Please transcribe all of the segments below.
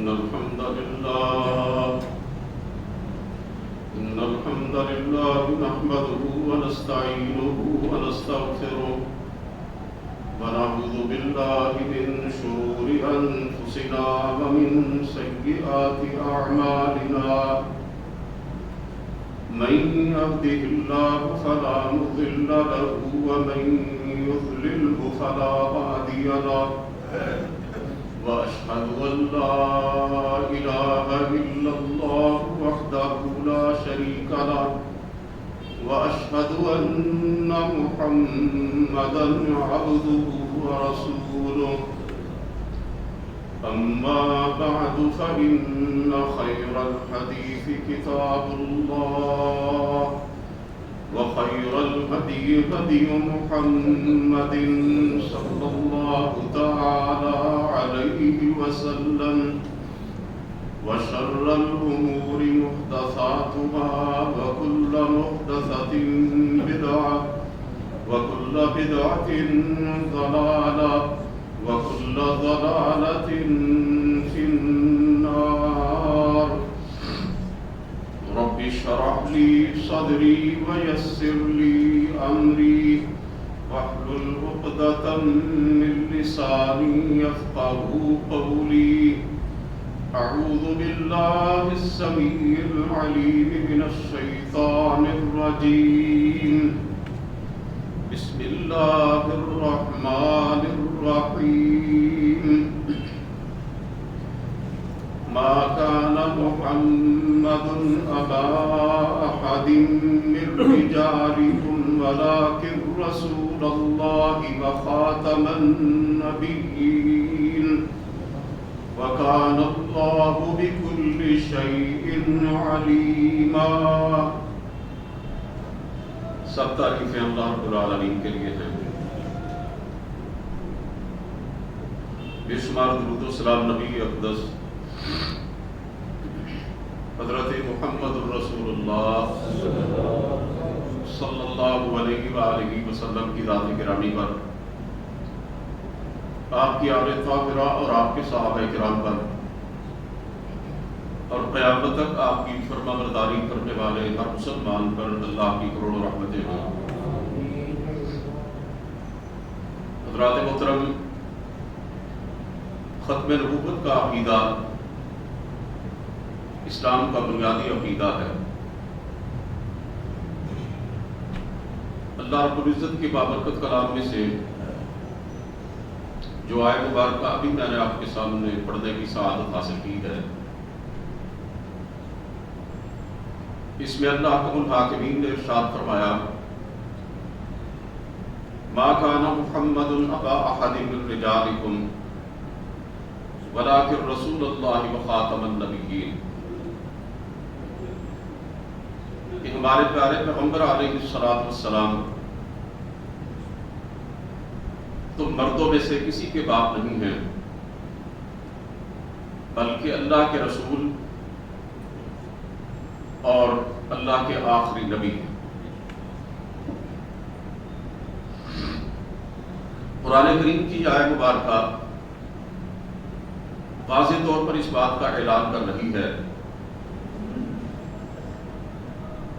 إن الحمد لله نحمده ونستعينه ونستغفره ونعوذ بالله من شرور أنفسنا ومن سيئات أعمالنا من يهده الله فلا مضل له ومن يضلله فلا هادي له وأشهد أن لا إله إلا الله وحده لا شريك له وأشهد أن محمدا عبده ورسوله أما بعد فإن خير الحديث كتاب الله وخير الهدي هدي محمد صلى الله تعالى عليه وسلم وشر الأمور محدثاتها وكل محدثة بدعة وكل بدعة ضلالة وكل ضلالة في النار رب اشرح لي صدري ويسر لي أمري واحلل عقدة من لساني يفقهوا قولي أعوذ بالله السميع العليم من الشيطان الرجيم بسم الله الرحمن الرحيم ما كان محمد أبا أحد من رجالكم ولكن رسول الله وخاتم النبيين وكان الله بكل شيء عليما. سب تعریفیں اللہ رب العالمین کے لیے ہیں. بے شمار درود و سلام نبی اقدس حضرت محمد الرسول اللہ صلی اللہ علیہ وآلہ وسلم کی ذات گرامی پر، آپ کی آل طاہرہ اور آپ کے صحابہ کرام پر، اور قیامت تک آپ کی فرما برداری کرنے والے ہر مسلمان پر اللہ کی کروڑوں رحمتیں ہوں. حضرات محترم، ختم نبوت کا عقیدہ اسلام کا بنیادی عقیدہ ہے. اللہ رب العزت کے بابرکت کلام میں سے جو آیت مبارکہ ابھی میں نے آپ کے سامنے پڑھنے کی سعادت حاصل کی ہے، اس میں اللہ حکم الحاکمین نے ارشاد فرمایا: ما کان محمد ابا احد من رجالکم ولکن رسول اللہ وخاتم النبیین. کہ ہمارے پیارے پیغمبر علیہ السلام تو مردوں میں سے کسی کے باپ نہیں ہیں، بلکہ اللہ کے رسول اور اللہ کے آخری نبی ہیں. قرآن کریم کی آیت مبارکہ واضح طور پر اس بات کا اعلان کر رہی ہے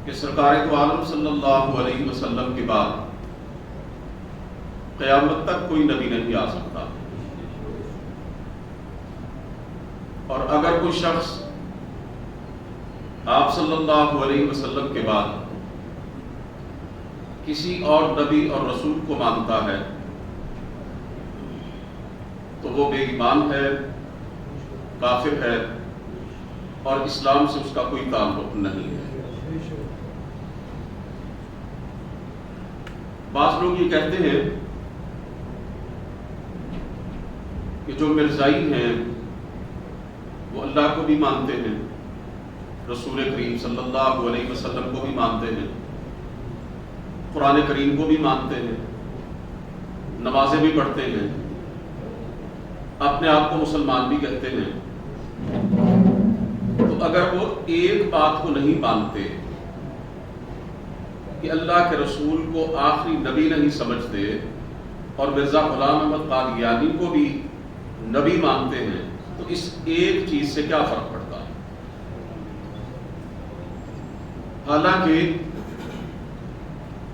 کہ سرکار دو عالم صلی اللہ علیہ وسلم کے بعد قیامت تک کوئی نبی نہیں آ سکتا، اور اگر کوئی شخص آپ صلی اللہ علیہ وسلم کے بعد کسی اور نبی اور رسول کو مانتا ہے تو وہ بے ایمان ہے، کافر ہے، اور اسلام سے اس کا کوئی تعلق نہیں ہے. بعض لوگ یہ کہتے ہیں کہ جو مرزائی ہیں وہ اللہ کو بھی مانتے ہیں، رسول کریم صلی اللہ علیہ وسلم کو بھی مانتے ہیں، قرآن کریم کو بھی مانتے ہیں، نمازیں بھی پڑھتے ہیں، اپنے آپ کو مسلمان بھی کہتے ہیں. تو اگر وہ ایک بات کو نہیں مانتے کہ اللہ کے رسول کو آخری نبی نہیں سمجھتے اور مرزا غلام احمد قادیانی کو بھی نبی مانتے ہیں، تو اس ایک چیز سے کیا فرق پڑتا ہے؟ حالانکہ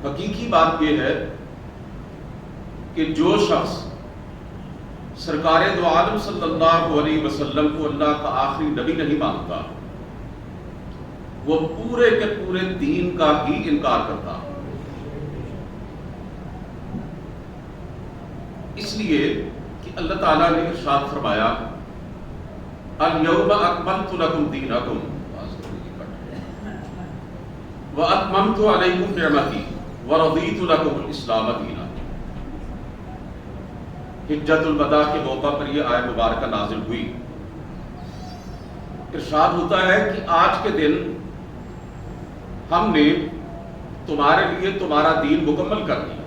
حقیقی بات یہ ہے کہ جو شخص سرکار دو عالم صلی اللہ علیہ وسلم کو اللہ کا آخری نبی نہیں مانتا، وہ پورے کے پورے دین کا ہی انکار کرتا۔ اس لیے کہ اللہ تعالیٰ نے ارشاد فرمایا اليوم اکملت لکم دینکم واتممت علیکم نعمتی ورضیت لکم الاسلام دینا۔ حجۃ الوداع کے موقع پر یہ آیت مبارکہ نازل ہوئی۔ ارشاد ہوتا ہے کہ آج کے دن ہم نے تمہارے لیے تمہارا دین مکمل کر دیا،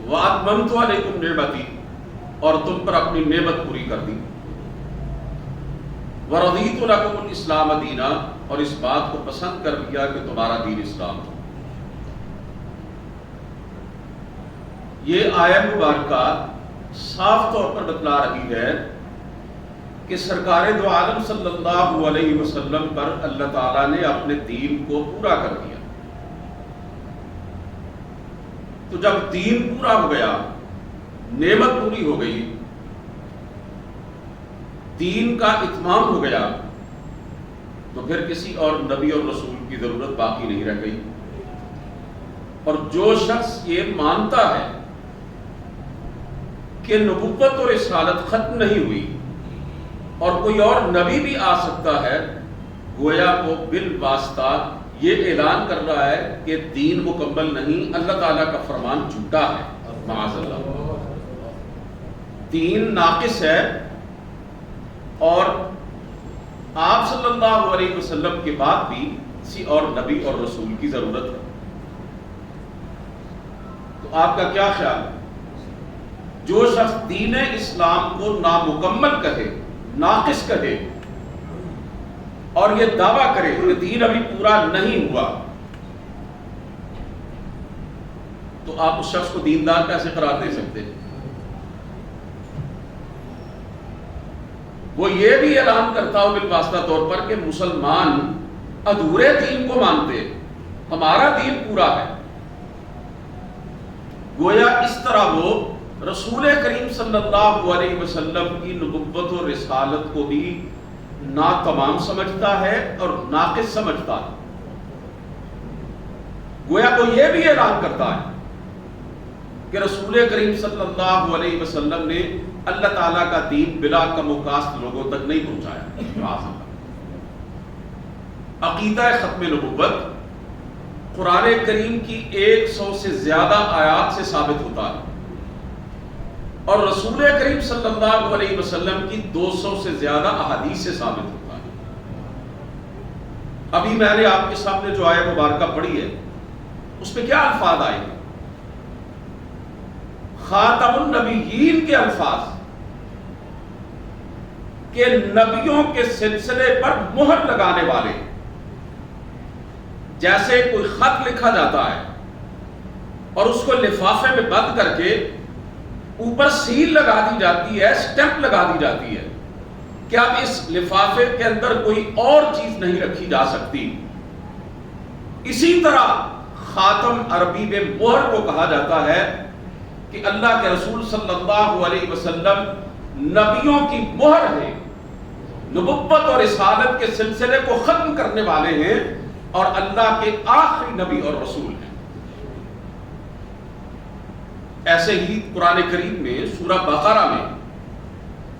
وَأَتْمَمْتُ عَلَيْكُمْ نِعْمَتِي، اور تم پر اپنی نعمت پوری کر دی، وَرَضِيتُ لَكُمُ الْإِسْلَامَ دِينًا، اور اس بات کو پسند کر لیا کہ تمہارا دین اسلام ہے۔ یہ آیت مبارکہ صاف طور پر بتلا رہی ہے کہ سرکار دو عالم صلی اللہ علیہ وسلم پر اللہ تعالیٰ نے اپنے دین کو پورا کر دیا۔ تو جب دین پورا ہو گیا، نعمت پوری ہو گئی، دین کا اتمام ہو گیا، تو پھر کسی اور نبی اور رسول کی ضرورت باقی نہیں رہ گئی۔ اور جو شخص یہ مانتا ہے کہ نبوت اور رسالت ختم نہیں ہوئی اور کوئی اور نبی بھی آ سکتا ہے، گویا وہ بالواسطہ یہ اعلان کر رہا ہے کہ دین مکمل نہیں، اللہ تعالیٰ کا فرمان جھوٹا ہے، معاذ اللہ، دین ناقص ہے، اور آپ صلی اللہ علیہ وسلم کے بعد بھی کسی اور نبی اور رسول کی ضرورت ہے۔ تو آپ کا کیا خیال ہے؟ جو شخص دین اسلام کو نامکمل کہے، ناقص کہے، اور یہ دعویٰ کرے کہ دین ابھی پورا نہیں ہوا، تو آپ اس شخص کو دیندار کیسے قرار دے سکتے ہیں؟ وہ یہ بھی اعلان کرتا ہو بالواسطہ طور پر کہ مسلمان ادھورے دین کو مانتے، ہمارا دین پورا ہے، گویا اس طرح وہ رسول کریم صلی اللہ علیہ وسلم کی نبوت اور رسالت کو بھی ناتمام سمجھتا ہے اور ناقص سمجھتا ہے۔ گویا وہ یہ بھی اعلان کرتا ہے کہ رسول کریم صلی اللہ علیہ وسلم نے اللہ تعالیٰ کا دین بلا کم و کاست لوگوں تک نہیں پہنچایا۔ عقیدہ ختم نبوت قرآن کریم کی 100 سے زیادہ آیات سے ثابت ہوتا ہے، اور رسول کریم صلی اللہ علیہ وسلم کی 200 سے زیادہ احادیث سے ثابت ہوتا ہے۔ ابھی میں نے آپ کے سامنے جو آیت مبارکہ پڑھی ہے، اس میں کیا الفاظ آئے ہیں؟ خاتم النبیین کے الفاظ، کہ نبیوں کے سلسلے پر مہر لگانے والے، جیسے کوئی خط لکھا جاتا ہے اور اس کو لفافے میں بند کر کے اوپر سیل لگا دی جاتی ہے، سٹیمپ لگا دی جاتی ہے کہ اب اس لفافے کے اندر کوئی اور چیز نہیں رکھی جا سکتی، اسی طرح خاتم عربی میں مہر کو کہا جاتا ہے کہ اللہ کے رسول صلی اللہ علیہ وسلم نبیوں کی مہر ہے، نبوت اور رسالت کے سلسلے کو ختم کرنے والے ہیں، اور اللہ کے آخری نبی اور رسول ہیں۔ ایسے ہی قرآن کریم میں سورہ بقرہ میں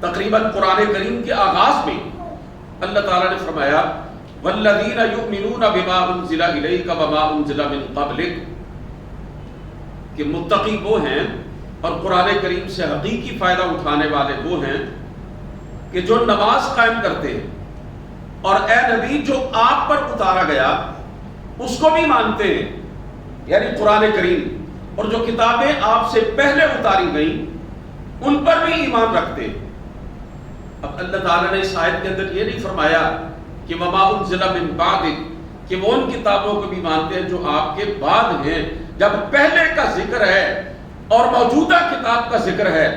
تقریباً قرآن کریم کے آغاز میں اللہ تعالیٰ نے فرمایا وَالَّذِينَ يُؤْمِنُونَ بِمَا أُنزِلَ إِلَيْكَ وَمَا أُنزِلَ مِن قَبْلِكَ، کہ متقی وہ ہیں اور قرآن کریم سے حقیقی فائدہ اٹھانے والے وہ ہیں کہ جو نماز قائم کرتے ہیں، اور اے نبی جو آپ پر اتارا گیا اس کو بھی مانتے ہیں، یعنی قرآن کریم، اور جو کتابیں آپ سے پہلے اتاری گئیں ان پر بھی ایمان رکھتے ہیں۔ اب اللہ تعالیٰ نے اس آیت کے اندر یہ نہیں فرمایا کہ وَمَا أُنزِلَ مِن بَعْدِكَ، کہ وہ ان کتابوں کو بھی مانتے ہیں جو آپ کے بعد ہیں، جب پہلے کا ذکر ہے اور موجودہ کتاب کا ذکر ہے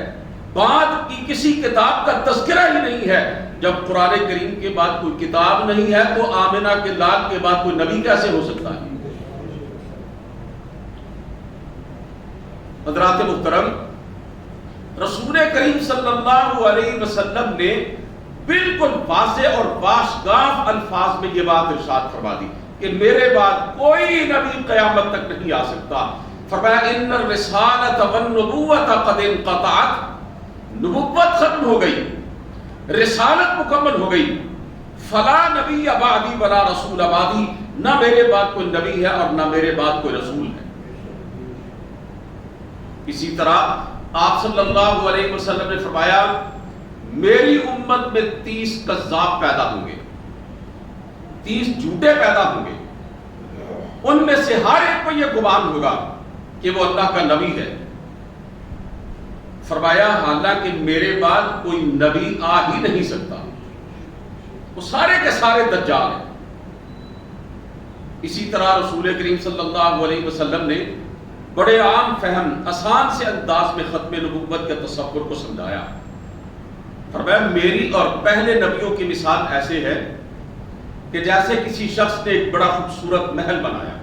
بعد کی کسی کتاب کا تذکرہ ہی نہیں ہے. جب قرآن کریم کے بعد کوئی کتاب نہیں ہے تو آمنہ کے لال کے بعد کوئی نبی کیسے ہو سکتا ہے؟ حضرات محترم، رسول کریم صلی اللہ علیہ وسلم نے بالکل واضح اور باشگاف الفاظ میں یہ بات ارشاد فرما دی کہ میرے بعد کوئی نبی قیامت تک نہیں آ سکتا. فرمایا ان الرسالۃ والنبوۃ قد انقطعت، نبوت ختم ہو گئی، رسالت مکمل ہو گئی. فلا نبی بعدی ولا رسول بعدی، نہ میرے بعد کوئی نبی ہے اور نہ میرے بعد کوئی رسول ہے. اسی طرح آپ صلی اللہ علیہ وسلم نے فرمایا میری امت میں 30 کذاب پیدا ہوں گے، 30 جھوٹے پیدا ہوں گے. ان میں سے ہر ایک کو یہ گمان ہوگا کہ وہ اللہ کا نبی ہے. فرمایا حالانکہ میرے بعد کوئی نبی آ ہی نہیں سکتا، وہ سارے کے سارے دجال ہیں. اسی طرح رسول کریم صلی اللہ علیہ وسلم نے بڑے عام فہم آسان سے انداز میں ختم نبوت کے تصور کو سمجھایا. فرمایا میری اور پہلے نبیوں کی مثال ایسے ہے کہ جیسے کسی شخص نے ایک بڑا خوبصورت محل بنایا،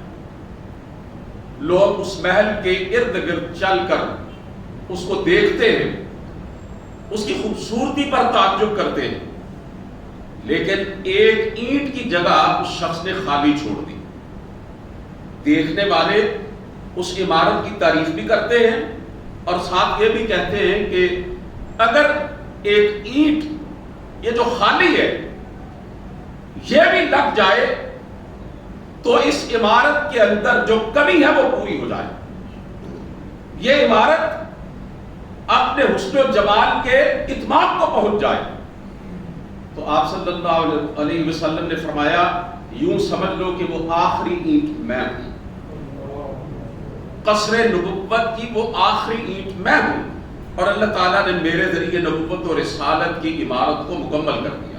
لوگ اس محل کے ارد گرد چل کر اس کو دیکھتے ہیں، اس کی خوبصورتی پر تعجب کرتے ہیں، لیکن ایک اینٹ کی جگہ اس شخص نے خالی چھوڑ دی. دیکھنے والے اس عمارت کی تعریف بھی کرتے ہیں اور ساتھ یہ بھی کہتے ہیں کہ اگر ایک اینٹ یہ جو خالی ہے یہ بھی لگ جائے تو اس عمارت کے اندر جو کمی ہے وہ پوری ہو جائے. یہ عمارت اپنے حسن و جمال کے اتمام کو پہنچ جائے. تو آپ صلی اللہ علیہ وسلم نے فرمایا یوں سمجھ لو کہ وہ آخری اینٹ میں ہوں، قصر نبوت کی وہ آخری اینٹ میں ہوں، اور اللہ تعالیٰ نے میرے ذریعے نبوت اور رسالت کی عمارت کو مکمل کر دیا.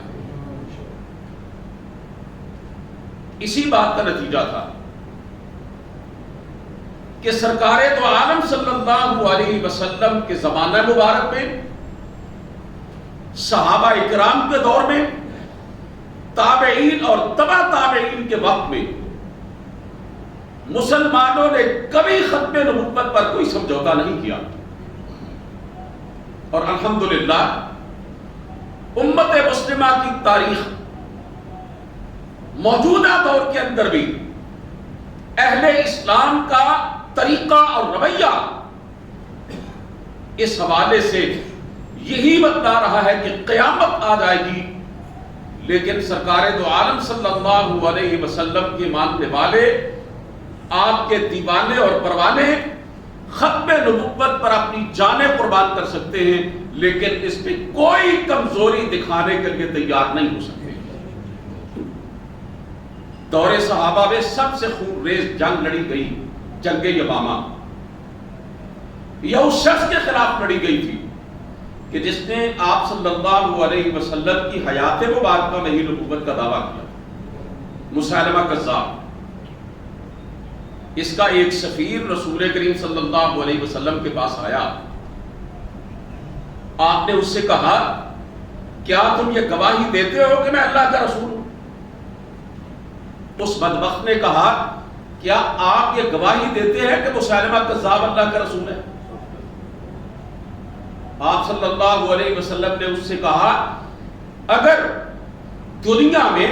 اسی بات کا نتیجہ تھا کہ سرکار دو عالم صلی اللہ علیہ وسلم کے زمانہ مبارک میں، صحابہ اکرام کے دور میں، تابعین اور تبع تابعین کے وقت میں مسلمانوں نے کبھی ختم نبوت پر کوئی سمجھوتا نہیں کیا. اور الحمدللہ امت مسلمہ کی تاریخ موجودہ دور کے اندر بھی اہل اسلام کا طریقہ اور رویہ اس حوالے سے یہی بتلا رہا ہے کہ قیامت آ جائے گی لیکن سرکار دو عالم صلی اللہ علیہ وسلم کے ماننے والے، آپ کے دیوانے اور پروانے ختم نبوت پر اپنی جانیں قربان کر سکتے ہیں لیکن اس میں کوئی کمزوری دکھانے کے لیے تیار نہیں ہو سکتے. دور صحابہ میں سب سے خون ریز جنگ لڑی گئی جنگ یمامہ. یہ اس شخص کے خلاف لڑی گئی تھی کہ جس نے آپ صلی اللہ علیہ وسلم کی حیات مبارکہ میں ہی نبوت کا دعویٰ کیا، مسیلمہ کذاب. اس کا ایک سفیر رسول کریم صلی اللہ علیہ وسلم کے پاس آیا. آپ نے اس سے کہا کیا تم یہ گواہی دیتے ہو کہ میں اللہ کا رسول ہوں؟ اس بدبخت نے کہا کیا آپ یہ گواہی دیتے ہیں کہ مسیلمہ کذاب اللہ کا رسول ہے؟ آپ صلی اللہ علیہ وسلم نے اس سے کہا اگر دنیا میں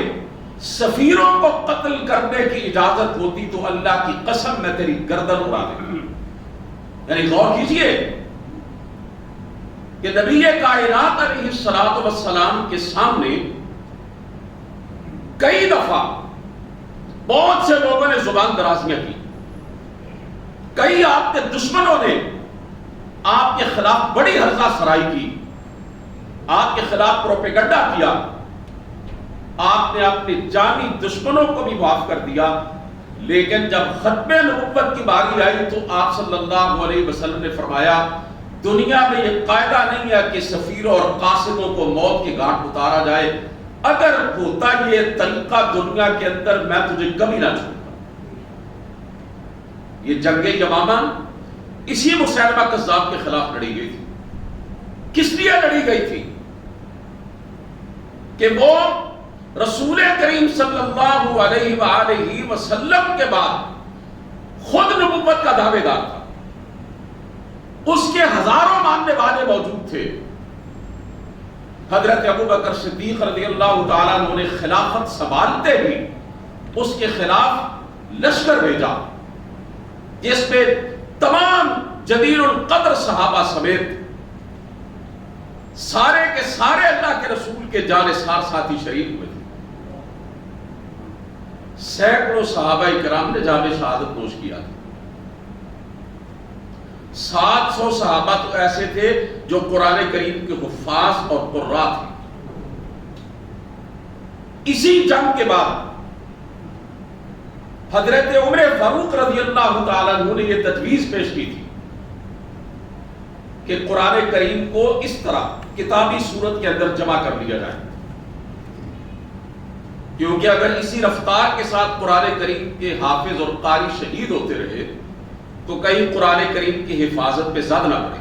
سفیروں کو قتل کرنے کی اجازت ہوتی تو اللہ کی قسم میں تیری گردن اڑا دوں. یعنی غور کیجئے کہ نبی کائنات علیہ الصلوۃ والسلام کے سامنے کئی دفعہ بہت سے لوگوں نے زبان درازیاں کی، کئی آپ کے دشمنوں نے آپ کے خلاف بڑی ہرزہ سرائی کی، آپ کے خلاف پروپیگنڈا کیا، آپ نے اپنے جانی دشمنوں کو بھی معاف کر دیا. لیکن جب ختم نبوت کی باری آئی تو آپ صلی اللہ علیہ وسلم نے فرمایا دنیا میں یہ قاعدہ نہیں ہے کہ سفیروں اور قاصدوں کو موت کے گھاٹ اتارا جائے. اگر ہوتا یہ طریقہ دنیا کے اندر میں تجھے کبھی نہ چھوڑتا. یہ جنگ یمامہ اسی مسیلمہ کذاب کے خلاف لڑی گئی تھی. لیے لڑی گئی تھی کہ وہ رسول کریم صلی اللہ علیہ وآلہ وسلم کے بعد خود نبوت کا دعوے دار تھا، اس کے ہزاروں ماننے والے موجود تھے۔ حضرت ابوبکر صدیق رضی اللہ تعالیٰ عنہ نے خلافت سنبھالتے ہی اس کے خلاف لشکر بھیجا، جس میں تمام جلیل القدر صحابہ سمیت سارے کے سارے اللہ کے رسول کے جانثار ساتھی شریک ہوئے تھے۔ سینکڑوں صحابہ کرام نے جام شہادت نوش کیا تھا۔ 700 صحابہ تو ایسے تھے جو قرآن کریم کے حفاظ اور قراء تھے۔ اسی جنگ کے بعد حضرت عمر فاروق رضی اللہ تعالیٰ عنہ نے یہ تجویز پیش کی تھی کہ قرآن کریم کو اس طرح کتابی صورت کے اندر جمع کر لیا جائے، کیونکہ اگر اسی رفتار کے ساتھ قرآن کریم کے حافظ اور قاری شہید ہوتے رہے تو کہیں قرآن کریم کی حفاظت پہ زد نہ پڑے۔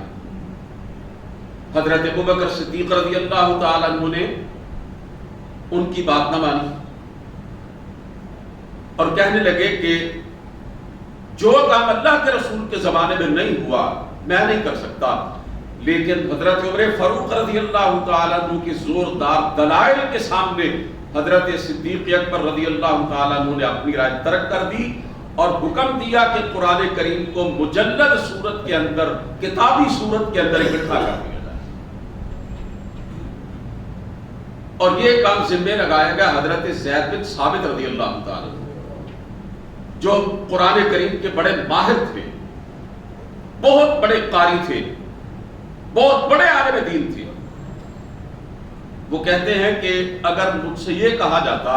حضرت ابوبکر صدیق رضی اللہ تعالیٰ عنہ نے ان کی بات نہ مانی اور کہنے لگے کہ جو کام اللہ کے رسول کے زمانے میں نہیں ہوا میں نہیں کر سکتا، لیکن حضرت عمر فاروق رضی اللہ تعالیٰ عنہ کی زوردار دلائل کے سامنے حضرت صدیق اکبر رضی اللہ تعالیٰ عنہ نے اپنی رائے ترک کر دی اور حکم دیا کہ قرآن کریم کو مجلد صورت کے اندر، کتابی صورت کے اندر اکٹھا کر دیا جائے، اور یہ کام ذمہ لگایا گیا حضرت زید بن ثابت رضی اللہ تعالیٰ عنہ، جو قرآن کریم کے بڑے ماہر تھے، بہت بڑے قاری تھے، بہت بڑے عالم دین تھے۔ وہ کہتے ہیں کہ اگر مجھ سے یہ کہا جاتا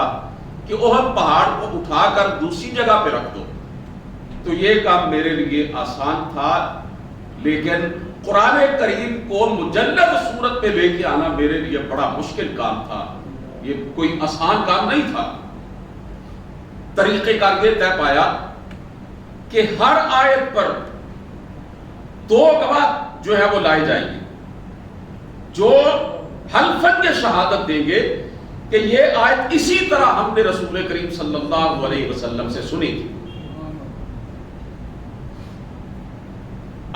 کہ احد پہاڑ کو اٹھا کر دوسری جگہ پہ رکھ دو تو یہ کام میرے لیے آسان تھا، لیکن قرآن کریم کو مجلد صورت پہ لے کے آنا میرے لیے بڑا مشکل کام تھا، یہ کوئی آسان کام نہیں تھا۔ طریقہ کار یہ طے پایا کہ ہر آیت پر 2 گواہ جو ہے وہ لائے جائیں گے، جو حلفاً یہ شہادت دیں گے کہ یہ آیت اسی طرح ہم نے رسول کریم صلی اللہ علیہ وسلم سے سنی تھی۔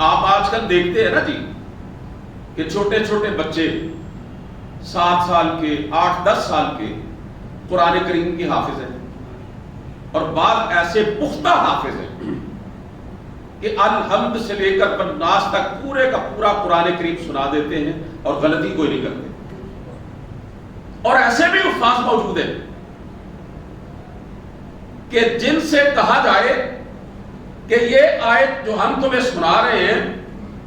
آپ آج کل دیکھتے ہیں نا جی کہ چھوٹے چھوٹے بچے 7 سال کے 8-10 سال کے قرآن کریم کے حافظ ہیں، اور بعض ایسے پختہ حافظ ہیں کہ الحمد سے لے کر بالناس تک پورے کا پورا قرآن کریم سنا دیتے ہیں اور غلطی کوئی نہیں کرتے، اور ایسے بھی حفاظ موجود ہیں کہ جن سے کہا جائے کہ یہ آیت جو ہم تمہیں سنا رہے ہیں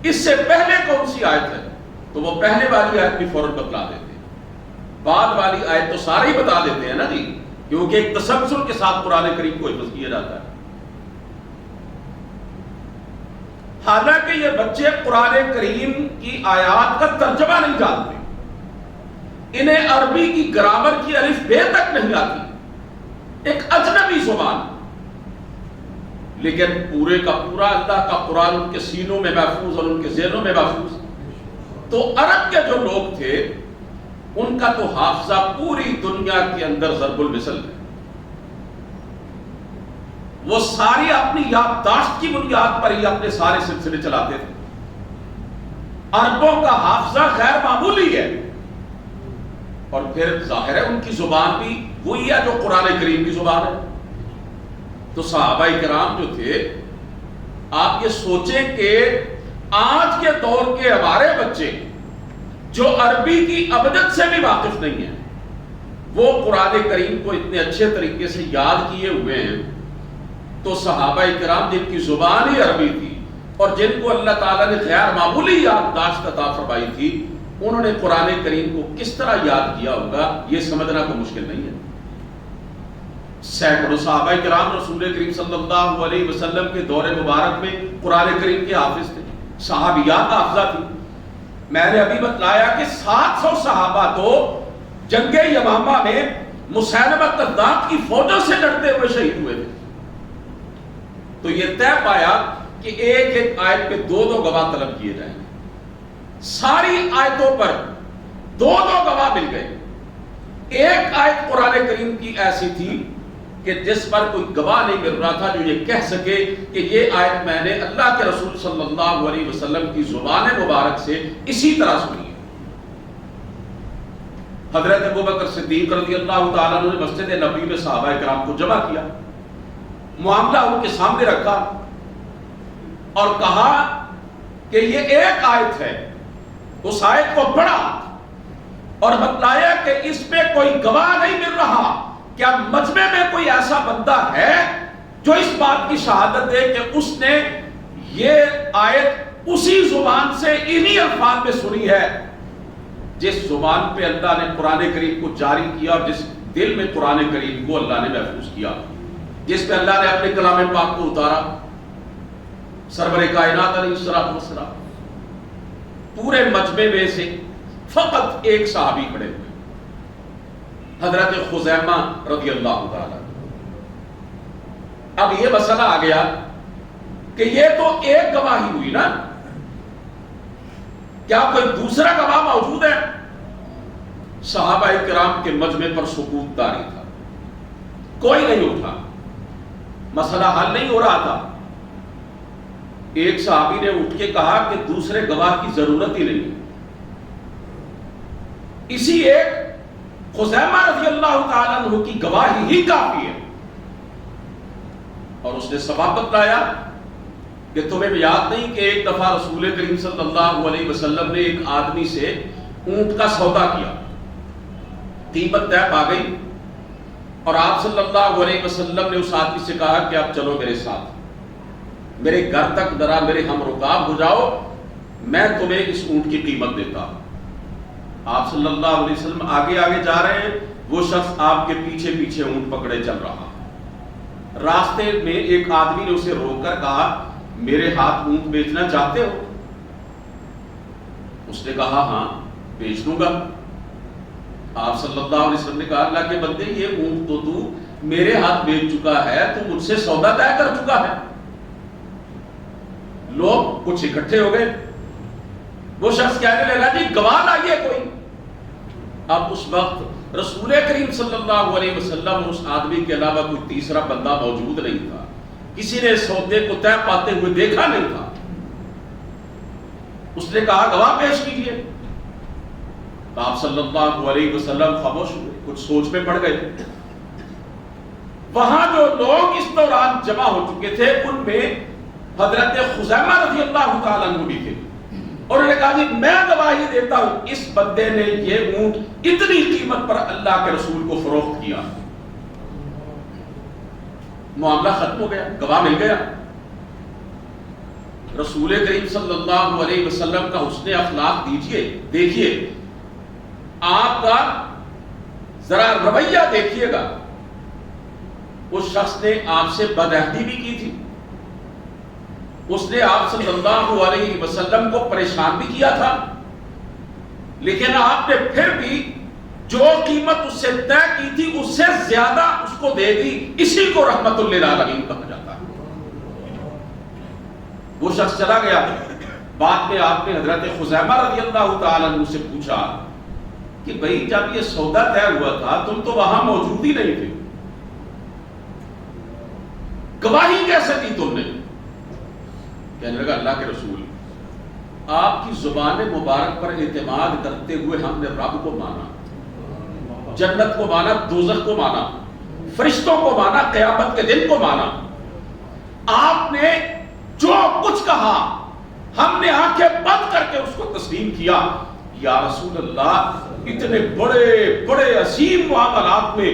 اس سے پہلے کون سی آیت ہے، تو وہ پہلے والی آیت بھی فوراً بتلا دیتے ہیں، بعد والی آیت تو سارے ہی بتا دیتے ہیں نا جی، کیونکہ ایک تسلسل کے ساتھ قرآن کریم کو حفظ کیا جاتا ہے۔ حالانکہ یہ بچے قرآن کریم کی آیات کا ترجمہ نہیں جانتے، انہیں عربی کی گرامر کی الف بے تک نہیں آتی، ایک اجنبی زبان، لیکن پورے کا پورا اللہ کا قرآن ان کے سینوں میں محفوظ اور ان کے ذہنوں میں محفوظ۔ تو عرب کے جو لوگ تھے ان کا تو حافظہ پوری دنیا کے اندر ضرب المثل ہے، وہ ساری اپنی یادداشت کی بنیاد پر ہی اپنے سارے سلسلے چلاتے تھے۔ عربوں کا حافظہ غیر معمولی ہے، اور پھر ظاہر ہے ان کی زبان بھی وہی ہے جو قرآن کریم کی زبان ہے۔ تو صحابہ کرام جو تھے، آپ یہ سوچیں کہ آج کے دور کے ہمارے بچے جو عربی کی ابجد سے بھی واقف نہیں ہیں، وہ قرآن کریم کو اتنے اچھے طریقے سے یاد کیے ہوئے ہیں، تو صحابہ کرام جن کی زبان ہی عربی تھی اور جن کو اللہ تعالیٰ نے غیر معمولی یادداشت عطا فرمائی تھی، انہوں نے قرآن کریم کو کس طرح یاد کیا ہوگا یہ سمجھنا کوئی مشکل نہیں ہے۔ سینکڑوں صحابہ کرام رسول کریم صلی اللہ علیہ وسلم کے دور مبارک میں قرآن کریم کے حافظ تھے، صحابیات حافظہ تھی۔ میں نے ابھی بتلایا کہ 700 صحابہ تو جنگ یمامہ میں مسیلمہ کذاب کی فوجوں سے لڑتے ہوئے شہید ہوئے تھے۔ تو یہ طے پایا کہ ایک ایک آیت پہ 2 گواہ طلب کیے جائیں گے۔ ساری آیتوں پر دو دو گواہ مل گئے. ایک آیت قرآن کریم کی ایسی تھی کہ جس پر کوئی گواہ نہیں مل رہا تھا جو یہ کہہ سکے کہ یہ آیت میں نے اللہ کے رسول صلی اللہ علیہ وسلم کی زبان مبارک سے اسی طرح سنی ہے. حضرت ابوبکر صدیق رضی اللہ تعالیٰ عنہ نے مسجد نبوی میں صحابہ کرام کو جمع کیا, معاملہ ان کے سامنے رکھا اور کہا کہ یہ ایک آیت ہے. اس آیت کو پڑھا اور بتلایا کہ اس میں کوئی گواہ نہیں مل رہا. کیا مجمع میں کوئی ایسا بندہ ہے جو اس بات کی شہادت دے کہ اس نے یہ آیت اسی زبان سے انہی الفاظ میں سنی ہے جس زبان پہ اللہ نے قرآن کریم کو جاری کیا اور جس دل میں قرآن کریم کو اللہ نے محفوظ کیا, جس پہ اللہ نے اپنے کلام پاک کو اتارا. سرور کائنات علیہ الصلوۃ والسلام. پورے مجمع میں سے فقط ایک صحابی کھڑے ہوئے, حضرت خزیمہ رضی اللہ تعالی. اب یہ مسئلہ آ گیا کہ یہ تو ایک گواہی ہوئی نا, کیا کوئی دوسرا گواہ موجود ہے؟ صحابہ کرام کے مجمع پر سکوت طاری تھا, کوئی نہیں اٹھا, مسئلہ حل نہیں ہو رہا تھا. ایک صحابی نے اٹھ کے کہا کہ دوسرے گواہ کی ضرورت ہی نہیں, اسی ایک خزیمہ رضی اللہ تعالیٰ عنہ کی گواہی ہی کافی ہے. اور اس نے سبب بتلایا کہ تمہیں یاد نہیں کہ ایک دفعہ رسول کریم صلی اللہ علیہ وسلم نے ایک آدمی سے اونٹ کا سودا کیا, قیمت طے پا گئی اور آپ صلی اللہ علیہ وسلم نے اس آدمی سے کہا کہ آپ چلو میرے ساتھ, میرے گھر تک ذرا میرے ہم رکاب ہو جاؤ, میں تمہیں اس اونٹ کی قیمت دیتا ہوں. آپ صلی اللہ علیہ وسلم آگے آگے جا رہے ہیں, وہ شخص آپ کے پیچھے پیچھے اونٹ پکڑے چل رہا. راستے میں ایک آدمی نے اسے روک کر کہا میرے ہاتھ اونٹ بیچنا چاہتے ہو؟ اس نے کہا ہاں بیچ دوں گا. آپ صلی اللہ علیہ وسلم نے کہا اللہ کے بندے یہ اونٹ تو میرے ہاتھ بیچ چکا ہے, تو مجھ سے سودا طے کر چکا ہے. لوگ کچھ اکٹھے ہو گئے. وہ شخص کہنے لگا جی گواہ لائیے کوئی. اب اس وقت رسول کریم صلی اللہ علیہ وسلم اور اس آدمی کے علاوہ کوئی تیسرا بندہ موجود نہیں تھا, کسی نے سودے کو طے پاتے ہوئے دیکھا نہیں تھا. اس نے کہا گواہ پیش کیجیے. آپ صلی اللہ علیہ وسلم خاموش ہوئے, کچھ سوچ میں پڑ گئے. وہاں جو لوگ اس دوران جمع ہو چکے تھے ان میں حضرت خزیمہ رضی اللہ تعالیٰ عنہ بھی تھے, اور انہوں نے کہا جی میں گواہی دیتا ہوں اس بندے نے یہ اونٹ اتنی قیمت پر اللہ کے رسول کو فروخت کیا. معاملہ ختم ہو گیا, گواہ مل گیا. رسول کریم صلی اللہ علیہ وسلم کا حسن اخلاق دیکھیے, آپ کا ذرا رویہ دیکھیے گا. اس شخص نے آپ سے بدعہدی بھی کی تھی, اس نے آپ صلی اللہ علیہ وسلم کو پریشان بھی کیا تھا, لیکن آپ نے پھر بھی جو قیمت اس سے طے کی تھی اس سے زیادہ اس کو دے دی. اسی کو رحمت للعالمین کہا جاتا ہے. وہ شخص چلا گیا. بعد میں آپ نے حضرت خزیمہ رضی اللہ تعالیٰ عنہ سے پوچھا کہ بھئی جب یہ سودا طے ہوا تھا تم تو وہاں موجود ہی نہیں تھے, گواہی کیسے دی تم نے؟ کہنے لگا اللہ کے رسول آپ کی زبان مبارک پر اعتماد کرتے ہوئے ہم نے رب کو مانا, جنت کو مانا, دوزخ کو مانا, فرشتوں کو مانا, قیامت کے دن کو مانا. آپ نے جو کچھ کہا ہم نے آنکھیں بند کر کے اس کو تسلیم کیا. یا رسول اللہ اتنے بڑے بڑے عظیم معاملات میں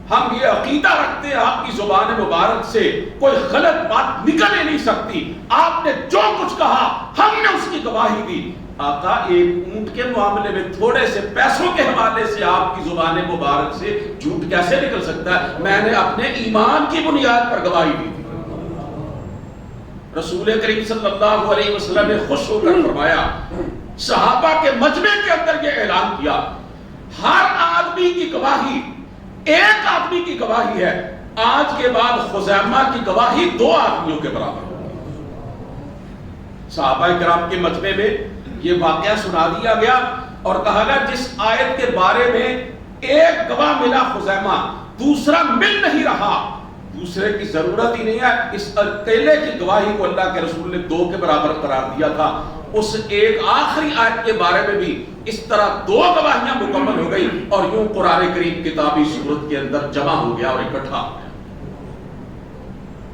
ہم یہ عقیدہ رکھتے ہیں آپ کی زبان مبارک سے کوئی غلط بات نکل ہی نہیں سکتی. آپ نے جو کچھ کہا ہم نے اس کی گواہی دی. آقا ایک اونٹ کے معاملے میں تھوڑے سے پیسوں کے حوالے سے آپ کی زبان مبارک سے جھوٹ کیسے نکل سکتا ہے؟ میں نے اپنے ایمان کی بنیاد پر گواہی دی. رسول کریم صلی اللہ علیہ وسلم نے خوش ہو کر فرمایا, صحابہ کے مجمع کے اندر یہ اعلان کیا ہر آدمی کی گواہی ایک آدمی کی گواہی ہے, آج کے بعد خزیمہ کی گواہی 2 آدمیوں کے برابر. صحابہ کرام کے مجمع میں یہ واقعہ سنا دیا گیا اور کہا گیا جس آیت کے بارے میں ایک گواہ ملا خزیمہ، دوسرا مل نہیں رہا، دوسرے کی ضرورت ہی نہیں ہے، اس اکیلے کی گواہی کو اللہ کے رسول نے 2 کے برابر قرار دیا تھا، اس ایک آخری آیت کے بارے میں بھی اس طرح 2 گواہیاں مکمل ہو گئی اور یوں قرآن کریم کتابی صورت کے اندر جمع ہو گیا اور اکٹھا ہو گیا۔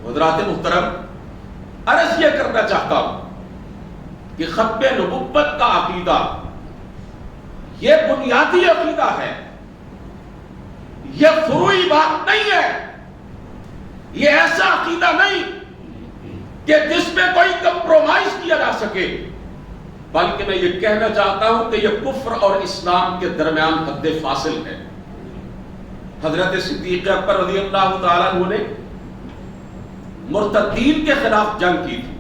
حضرات محترم، عرض یہ کرنا چاہتا ہوں کہ ختم نبوت کا عقیدہ یہ بنیادی عقیدہ ہے، یہ فروعی بات نہیں ہے، یہ ایسا عقیدہ نہیں کہ جس میں کوئی کمپرومائز کیا جا سکے، بلکہ میں یہ کہنا چاہتا ہوں کہ یہ کفر اور اسلام کے درمیان حد فاصل ہے۔ حضرت صدیق اکبر رضی اللہ تعالیٰ عنہ نے مرتدین کے خلاف جنگ کی تھی،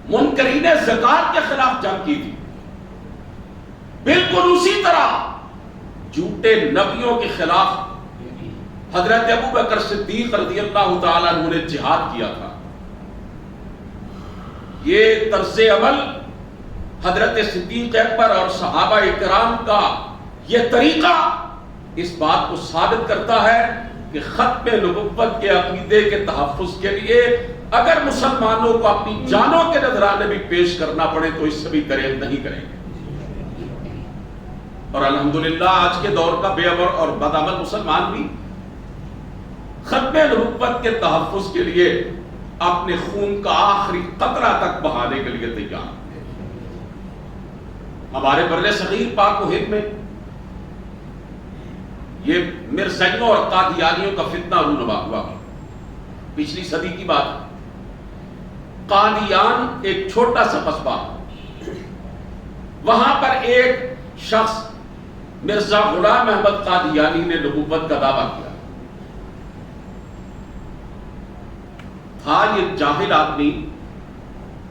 منکرین زکات کے خلاف جنگ کی تھی، بالکل اسی طرح جھوٹے نبیوں کے خلاف حضرت ابو بکر صدیق رضی اللہ تعالیٰ عنہ نے جہاد کیا تھا۔ یہ طرز عمل حضرت صدیق اکبر اور صحابہ کرام کا یہ طریقہ اس بات کو ثابت کرتا ہے کہ ختم نبوت کے عقیدے کے تحفظ کے لیے اگر مسلمانوں کو اپنی جانوں کے نذرانے بھی پیش کرنا پڑے تو اس سے بھی گریز نہیں کریں گے۔ اور الحمدللہ آج کے دور کا بے عمر اور بدعمل مسلمان بھی ختم نبوت کے تحفظ کے لیے اپنے خون کا آخری قطرہ تک بہانے کے لیے تیار ہے۔ ہمارے بر صغیر پاک و ہند میں یہ مرزائیوں اور قادیانیوں کا فتنہ رونما ہوا، پچھلی صدی کی بات۔ قادیان ایک چھوٹا سا قصبہ، وہاں پر ایک شخص مرزا غلام احمد قادیانی نے نبوت کا دعویٰ کیا تھا۔ یہ جاہل آدمی،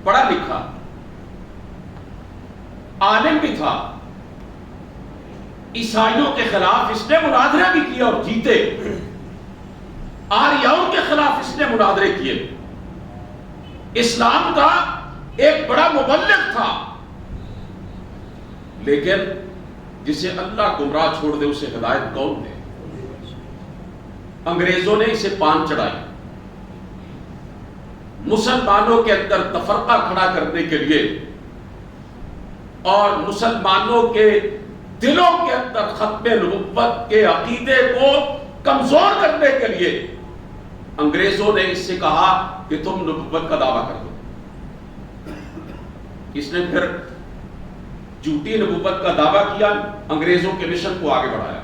پڑھا لکھا، عالم بھی تھا، عیسائیوں کے خلاف اس نے مناظرے بھی کیے اور جیتے، آریاؤں کے خلاف اس نے مناظرے کیے، اسلام کا ایک بڑا مبلغ تھا، لیکن جسے اللہ گمراہ چھوڑ دے اسے ہدایت کون دے؟ انگریزوں نے اسے پان چڑھائی، مسلمانوں کے اندر تفرقہ کھڑا کرنے کے لیے اور مسلمانوں کے دلوں کے اندر ختم نبوت کے عقیدے کو کمزور کرنے کے لیے انگریزوں نے اس سے کہا کہ تم نبوت کا دعویٰ کر دو۔ اس نے پھر جھوٹی نبوت کا دعویٰ کیا، انگریزوں کے مشن کو آگے بڑھایا،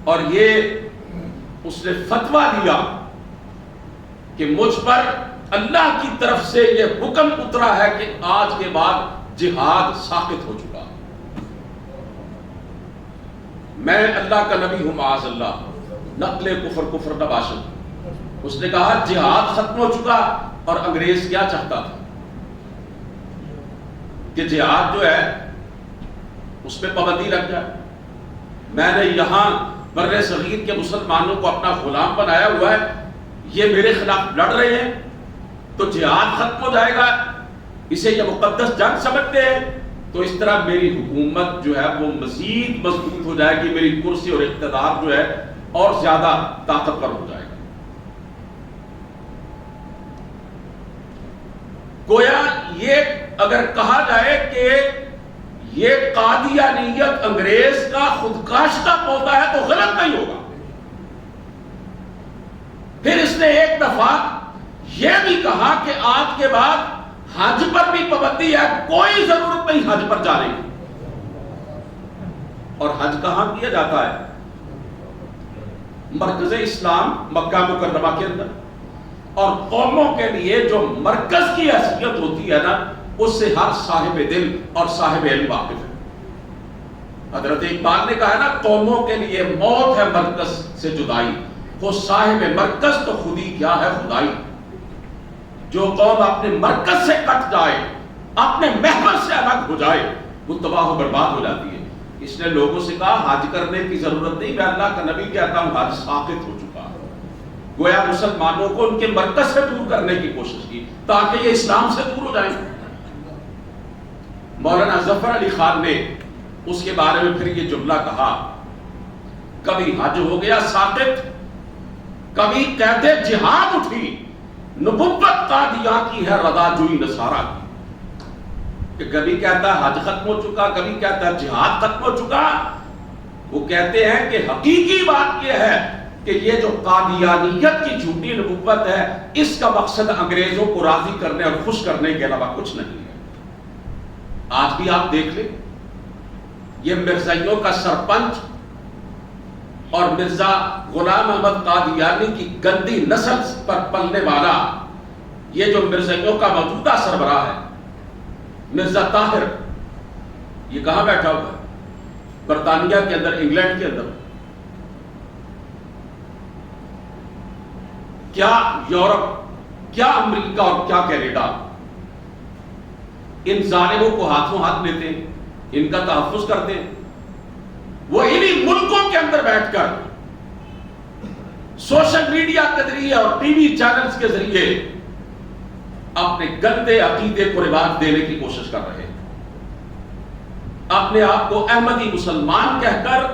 اور یہ اس نے فتویٰ دیا کہ مجھ پر اللہ کی طرف سے یہ حکم اترا ہے کہ آج کے بعد جہاد ساقط ہو چکا، میں اللہ کا نبی ہوں معاذ اللہ، نقل کفر نباشد۔ اس نے کہا جہاد ختم ہو چکا، اور انگریز کیا چاہتا تھا کہ جہاد جو ہے اس پہ پابندی لگ جائے۔ میں نے یہاں بر صغیر کے مسلمانوں کو اپنا غلام بنایا ہوا ہے، یہ میرے خلاف لڑ رہے ہیں تو جہاد ختم ہو جائے گا، اسے یہ مقدس جنگ سمجھتے ہیں، تو اس طرح میری حکومت جو ہے وہ مزید مضبوط ہو جائے گی، میری کرسی اور اقتدار جو ہے اور زیادہ طاقتور ہو جائے گا۔ گویا یہ اگر کہا جائے کہ یہ قادیانیت انگریز کا خودکاشتہ پودا ہے تو غلط نہیں ہوگا۔ پھر اس نے ایک دفعہ یہ بھی کہا کہ آج کے بعد حج پر بھی پابندی ہے، کوئی ضرورت نہیں حج پر جانے کی۔ اور حج کہاں کیا جاتا ہے؟ مرکز اسلام مکہ مکرمہ کے اندر، اور قوموں کے لیے جو مرکز کی حیثیت ہوتی ہے نا، اس سے ہر صاحب دل اور صاحب علم واقف ہے۔ حضرت اقبال نے کہا ہے نا، قوموں کے لیے موت ہے مرکز سے جدائی، وہ صاحب مرکز تو خودی کیا ہے خدائی۔ جو قوم اپنے مرکز سے کٹ جائے، اپنے محور سے الگ ہو جائے، وہ تباہ و برباد ہو جاتی ہے۔ اس نے لوگوں سے کہا حج کرنے کی ضرورت نہیں، میں اللہ کا نبی کہتا ہوں حج ساقط ہو چکا۔ گویا مسلمانوں کو ان کے مرکز سے دور کرنے کی کوشش کی تاکہ یہ اسلام سے دور ہو جائیں۔ مولانا ظفر علی خان نے اس کے بارے میں پھر یہ جملہ کہا، کبھی حج ہو گیا ساقط، کبھی کہتے جہاد اٹھی، نبوت قادیاں کی ہے رضا جوئی نصارہ کی، کہ کبھی کہتا ہے حج ختم ہو چکا، کبھی کہتا ہے جہاد ختم ہو چکا۔ وہ کہتے ہیں کہ حقیقی بات یہ ہے کہ یہ جو قادیانیت کی جھوٹی نبوت ہے، اس کا مقصد انگریزوں کو راضی کرنے اور خوش کرنے کے علاوہ کچھ نہیں ہے۔ آج بھی آپ دیکھ لیں، یہ مرزائیوں کا سرپنچ اور مرزا غلام احمد قادیانی کی گندی نسل پر پلنے والا یہ جو مرزائیوں کا موجودہ سربراہ ہے مرزا طاہر، یہ کہاں بیٹھا ہوا ہے؟ برطانیہ کے اندر، انگلینڈ کے اندر۔ کیا یورپ، کیا امریکہ اور کیا کینیڈا ان ظالموں کو ہاتھوں ہاتھ لیتے ہیں، ان کا تحفظ کرتے ہیں؟ وہ انہی ملکوں کے اندر بیٹھ کر سوشل میڈیا کے ذریعے اور ٹی وی چینلز کے ذریعے اپنے گندے عقیدے کو رواج دینے کی کوشش کر رہے ہیں، اپنے آپ کو احمدی مسلمان کہہ کر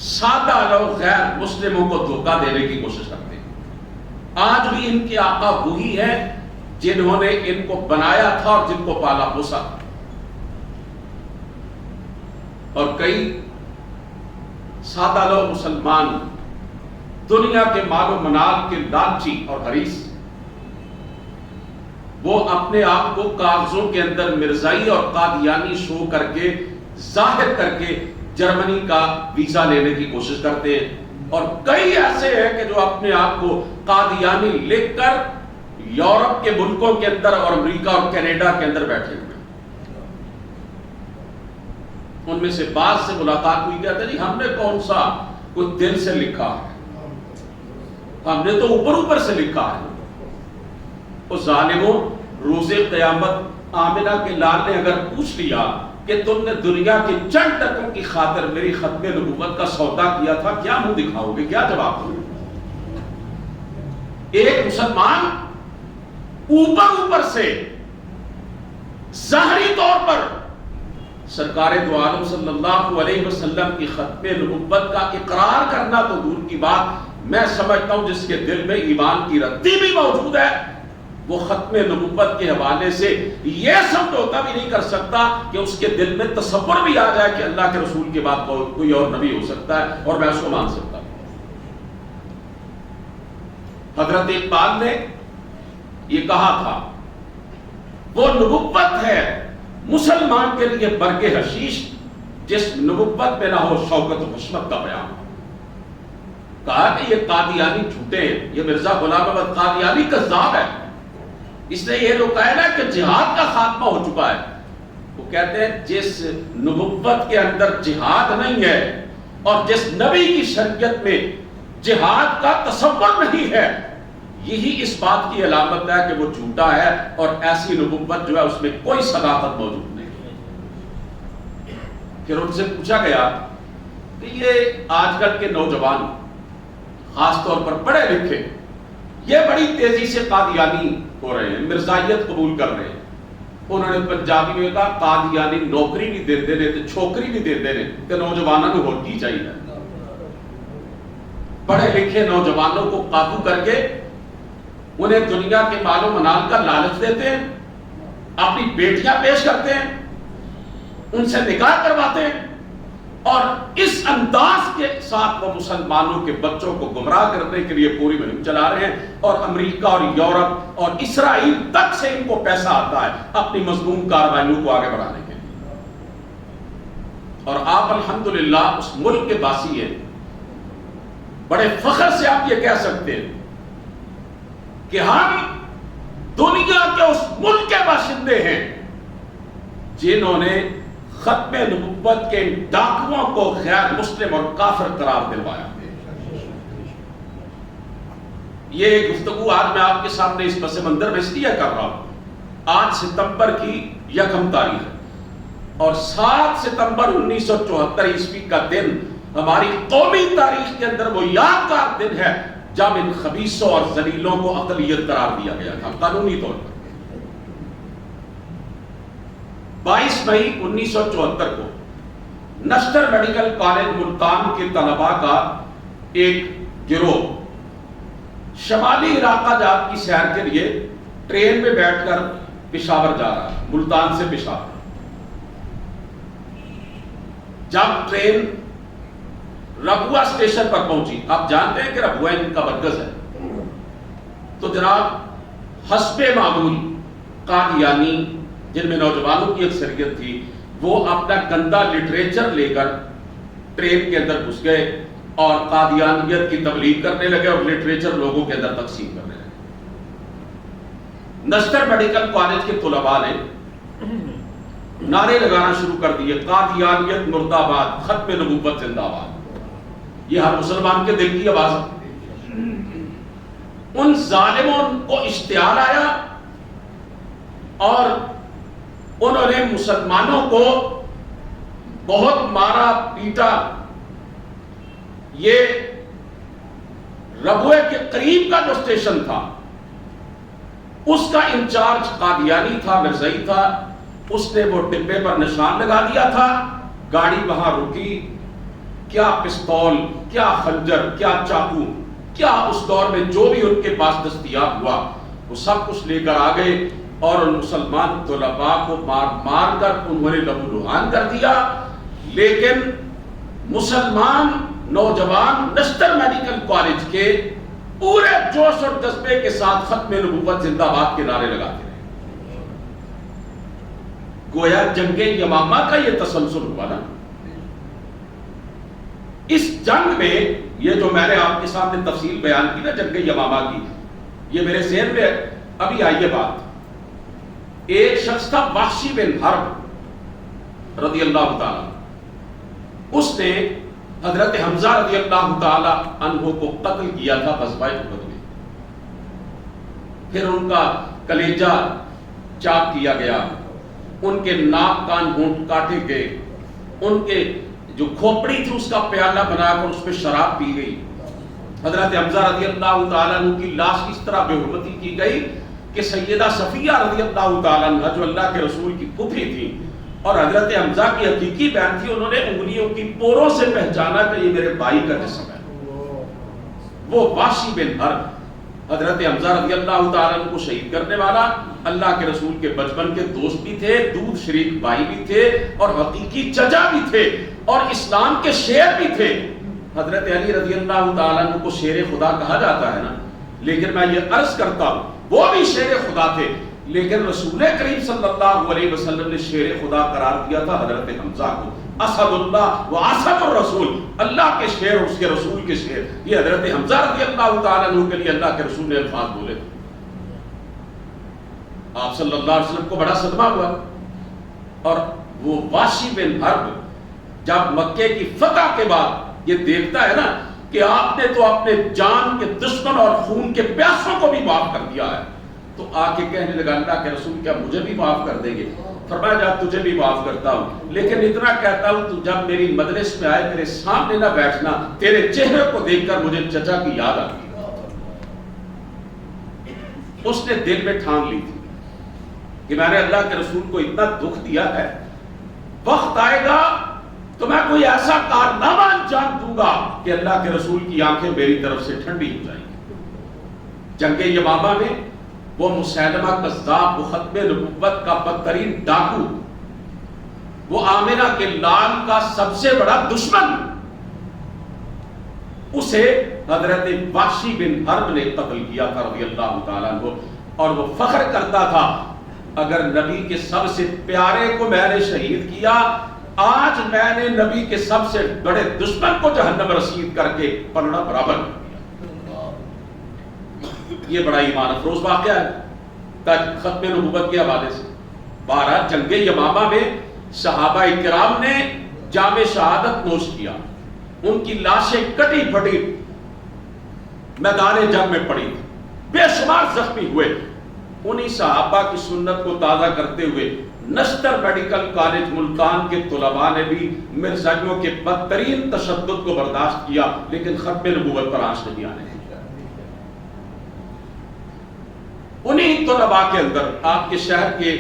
سادہ لوگ غیر مسلموں کو دھوکہ دینے کی کوشش کرتے ہیں۔ آج بھی ان کے آقا وہی ہیں جنہوں نے ان کو بنایا تھا اور جن کو پالا پوسا، اور کئی سادہ لوگ مسلمان دنیا کے مال و منال کے لالچی اور حریص، وہ اپنے آپ کو کاغذوں کے اندر مرزائی اور قادیانی شو کر کے، ظاہر کر کے جرمنی کا ویزا لینے کی کوشش کرتے ہیں، اور کئی ایسے ہیں کہ جو اپنے آپ کو قادیانی لکھ کر یورپ کے ملکوں کے اندر اور امریکہ اور کینیڈا کے اندر بیٹھے ہوئے۔ ان میں سے بعض سے ملاقات ہوئی، کہتے ہیں جی ہم نے کون سا کوئی دل سے لکھا ہے، ہم نے تو اوپر اوپر سے لکھا ہے۔ اس ظالموں، روز قیامت آمنہ کے لال نے اگر پوچھ لیا کہ تم نے دنیا کے چند ٹکوں کی خاطر میری ختم نبوت کا سودا کیا تھا، کیا منہ دکھاؤ گے، کیا جواب دو گے؟ ایک مسلمان اوپر اوپر سے ظاہری طور پر سرکار دو عالم صلی اللہ علیہ وسلم کی ختم نبوت کا اقرار کرنا تو دور کی بات، میں سمجھتا ہوں جس کے دل میں ایمان کی رتی بھی موجود ہے، وہ ختم نبوت کے حوالے سے یہ سمجھوتا بھی نہیں کر سکتا کہ اس کے دل میں تصور بھی آ جائے کہ اللہ کے رسول کے بعد کوئی اور نبی ہو سکتا ہے اور میں اس کو مان سکتا ہوں۔ حضرت اقبال نے یہ کہا تھا، وہ نبوت ہے مسلمان کے لیے برگ حشیش جس نبوت میں نہ ہو شوکت و حشمت کا بیان۔ کہا کہ یہ قادیانی جھوٹے ہیں، یہ مرزا غلام احمد قادیانی کذاب ہے، اس نے یہ جو کہا نا کہ جہاد کا خاتمہ ہو چکا ہے۔ وہ کہتے ہیں جس نبوت کے اندر جہاد نہیں ہے اور جس نبی کی شریعت میں جہاد کا تصور نہیں ہے، یہی اس بات کی علامت ہے کہ وہ جھوٹا ہے، اور ایسی نبوت جو ہے اس میں کوئی صداقت موجود نہیں۔ پھر ان سے پوچھا گیا کہ یہ آج کل کے نوجوان خاص طور پر پڑھے لکھے یہ بڑی تیزی سے قادیانی ہو رہے ہیں، مرزائیت قبول کر رہے ہیں۔ انہوں نے پنجابی میں کہا قادیانی نوکری بھی دے دینے تے چھوکری بھی دے دینے تے نوجوانوں کو ہو کی چاہیے۔ پڑھے لکھے نوجوانوں کو قابو کر کے انہیں دنیا کے مال و منال کا لالچ دیتے ہیں، اپنی بیٹیاں پیش کرتے ہیں، ان سے نکاح کرواتے ہیں، اور اس انداز کے ساتھ وہ مسلمانوں کے بچوں کو گمراہ کرنے کے لیے پوری مہم چلا رہے ہیں، اور امریکہ اور یورپ اور اسرائیل تک سے ان کو پیسہ آتا ہے اپنی مذموم کارروائیوں کو آگے بڑھانے کے لیے۔ اور آپ الحمدللہ اس ملک کے باسی ہیں، بڑے فخر سے آپ یہ کہہ سکتے ہیں کہ ہم دنیا کے اس ملک کے باشندے ہیں جنہوں نے ختم نبوت کے ڈاکوؤں کو غیر مسلم اور کافر قرار دلوایا۔ یہ گفتگو آج میں آپ کے سامنے اس پس منظر میں اس لیے کر رہا ہوں، آج ستمبر کی 1 تاریخ ہے، اور 7 ستمبر 1974 عیسوی کا دن ہماری قومی تاریخ کے اندر وہ یادگار دن ہے جب ان خبیثوں اور ذلیلوں کو اقلیت قرار دیا گیا تھا قانونی طور پر۔ 22 مئی 1974 کو نشتر میڈیکل کالج ملتان کے طلباء کا ایک گروہ شمالی علاقہ جات کی سیر کے لیے ٹرین میں بیٹھ کر پشاور جا رہا ہے، ملتان سے پشاور۔ جب ٹرین ربوہ اسٹیشن پر پہنچی، آپ جانتے ہیں کہ ربوہ ان کا مرکز ہے، تو جناب حسب معمول قادیانی جن میں نوجوانوں کی اکثریت تھی، وہ اپنا گندا لٹریچر لے کر ٹرین کے اندر گھس گئے اور قادیانیت کی تبلیغ کرنے لگے اور لٹریچر لوگوں کے اندر تقسیم کرنے لگے۔ نشتر میڈیکل کالج کے طلباء نے نعرے لگانا شروع کر دیے، قادیانیت مرد آباد، ختم نبوت زندہ باد۔ یہ ہر مسلمان کے دل کی آواز ہے۔ ان ظالموں کو اشتعال آیا اور انہوں نے مسلمانوں کو بہت مارا پیٹا۔ یہ ربوے کے قریب کا جو اسٹیشن تھا اس کا انچارج قادیانی تھا، مرزائی تھا، اس نے وہ ڈبے پر نشان لگا دیا تھا، گاڑی وہاں رکی۔ کیا پستول، کیا خنجر، کیا چاقو، کیا اس دور میں جو بھی ان کے پاس دستیاب ہوا وہ سب کچھ لے کر آ گئے اور ان مسلمان طلباء کو مار مار کر انہوں نے لہو لہان کر دیا۔ لیکن مسلمان نوجوان نشتر میڈیکل کالج کے پورے جوش اور جذبے کے ساتھ ختم نبوت زندہ باد کے نعرے لگاتے رہے۔ گویا جنگ یمامہ کا یہ تسلسل ہوا نا۔ اس جنگ میں یہ جو میں نے آپ کے سامنے تفصیل بیان کی نا جنگ یمامہ کی، یہ میرے ذہن میں ابھی آئی ہے بات۔ ایک شخص تھا وحشی بن حرب رضی اللہ تعالی، اس نے حضرت حمزہ رضی اللہ تعالی عنہ کو قتل کیا تھا غزوہ احد میں۔ پھر ان کا کلیجہ چاک کیا گیا، ان کے ناک کان ہونٹ کاٹے گئے، ان کے جو کھوپڑی تھی اس کا پیالہ بنا کر اس میں شراب پی گئی۔ حضرت حمزہ رضی اللہ تعالیٰ عنہ کی لاش اس طرح بے حرمتی کی گئی کہ سیدہ صفیہ رضی اللہ تعالیٰ عنہ جو اللہ کے رسول کی پھوپھی تھی اور حضرت حمزہ کی حقیقی بہن تھی، انہوں نے انگلیوں کی پوروں سے پہچانا کہ یہ میرے بھائی کا جسم ہے۔ وہ وحشی بن حرب حضرت حمزہ رضی اللہ تعالیٰ عنہ کو شہید کرنے والا اللہ کے رسول کے بچپن کے دوست بھی تھے، دودھ شریک بھائی بھی تھے اور حقیقی چچا بھی تھے اور اسلام کے شیر بھی تھے۔ حضرت علی رضی اللہ تعالیٰ عنہ کو شیر خدا کہا جاتا ہے نا، لیکن میں یہ عرض کرتا ہوں وہ بھی شیر خدا تھے، لیکن رسول کریم صلی اللہ علیہ وسلم نے شیر خدا قرار دیا تھا حضرت حمزہ کو۔ اسد اللہ و اسد الرسول، اللہ کے شیر اور اس کے رسول کے شیر، یہ حضرت حمزہ رضی اللہ تعالیٰ عنہ کے لیے اللہ کے رسول نے الفاظ بولے تھے۔ آپ صلی اللہ علیہ وسلم کو بڑا صدمہ ہوا اور وہ وحشی بن حرب جب مکے کی فتح کے بعد یہ دیکھتا ہے نا کہ آپ نے تو اپنے جان کے دشمن اور خون کے پیاسوں کو بھی معاف کر دیا ہے، تو آ کے کہنے لگا اللہ کے رسول کیا مجھے بھی معاف کر دیں گے؟ فرمایا جا تجھے بھی معاف کرتا ہوں، لیکن اتنا کہتا ہوں تو جب میری مجلس میں آئے میرے سامنے نہ بیٹھنا، تیرے چہرے کو دیکھ کر مجھے چچا کی یاد آتی۔ اس نے دل میں ٹھان لی تھی کہ میں نے اللہ کے رسول کو اتنا دکھ دیا ہے، وقت آئے گا تو میں کوئی ایسا کارنامہ انجام دوں گا کہ اللہ کے رسول کی آنکھیں میری طرف سے ٹھنڈی ہو جائیں گی۔ جنگ یمامہ میں وہ مسیلمہ کذاب، وہ ختم نبوت کا بدترین ڈاکو، وہ آمنہ کے لال کا سب سے بڑا دشمن، اسے حضرت وحشی بن حرب نے قتل کیا تھا رضی اللہ تعالیٰ عنہ، اور وہ فخر کرتا تھا اگر نبی کے سب سے پیارے کو میں نے شہید کیا، آج میں نے نبی کے سب سے بڑے دشمن کو جہنم رسید کر کے پلڑا برابر کر دیا۔ یہ بڑا ایمان افروز واقعہ ہے ختم نبوت کے حوالے سے۔ بارہ جنگ یمامہ میں صحابہ کرام نے جام شہادت نوش کیا، ان کی لاشیں کٹی پھٹی میدان جنگ میں پڑی، بے شمار زخمی ہوئے۔ انہی صحابہ کی سنت کو تازہ کرتے ہوئے نشتر میڈیکل کالج ملتان کے طلباء نے بھی مرزائیوں کے بدترین تشدد کو برداشت کیا، لیکن ختم نبوت پر آنچ نہیں آنے دیا۔ انہی طلباء کے اندر آپ کے شہر کے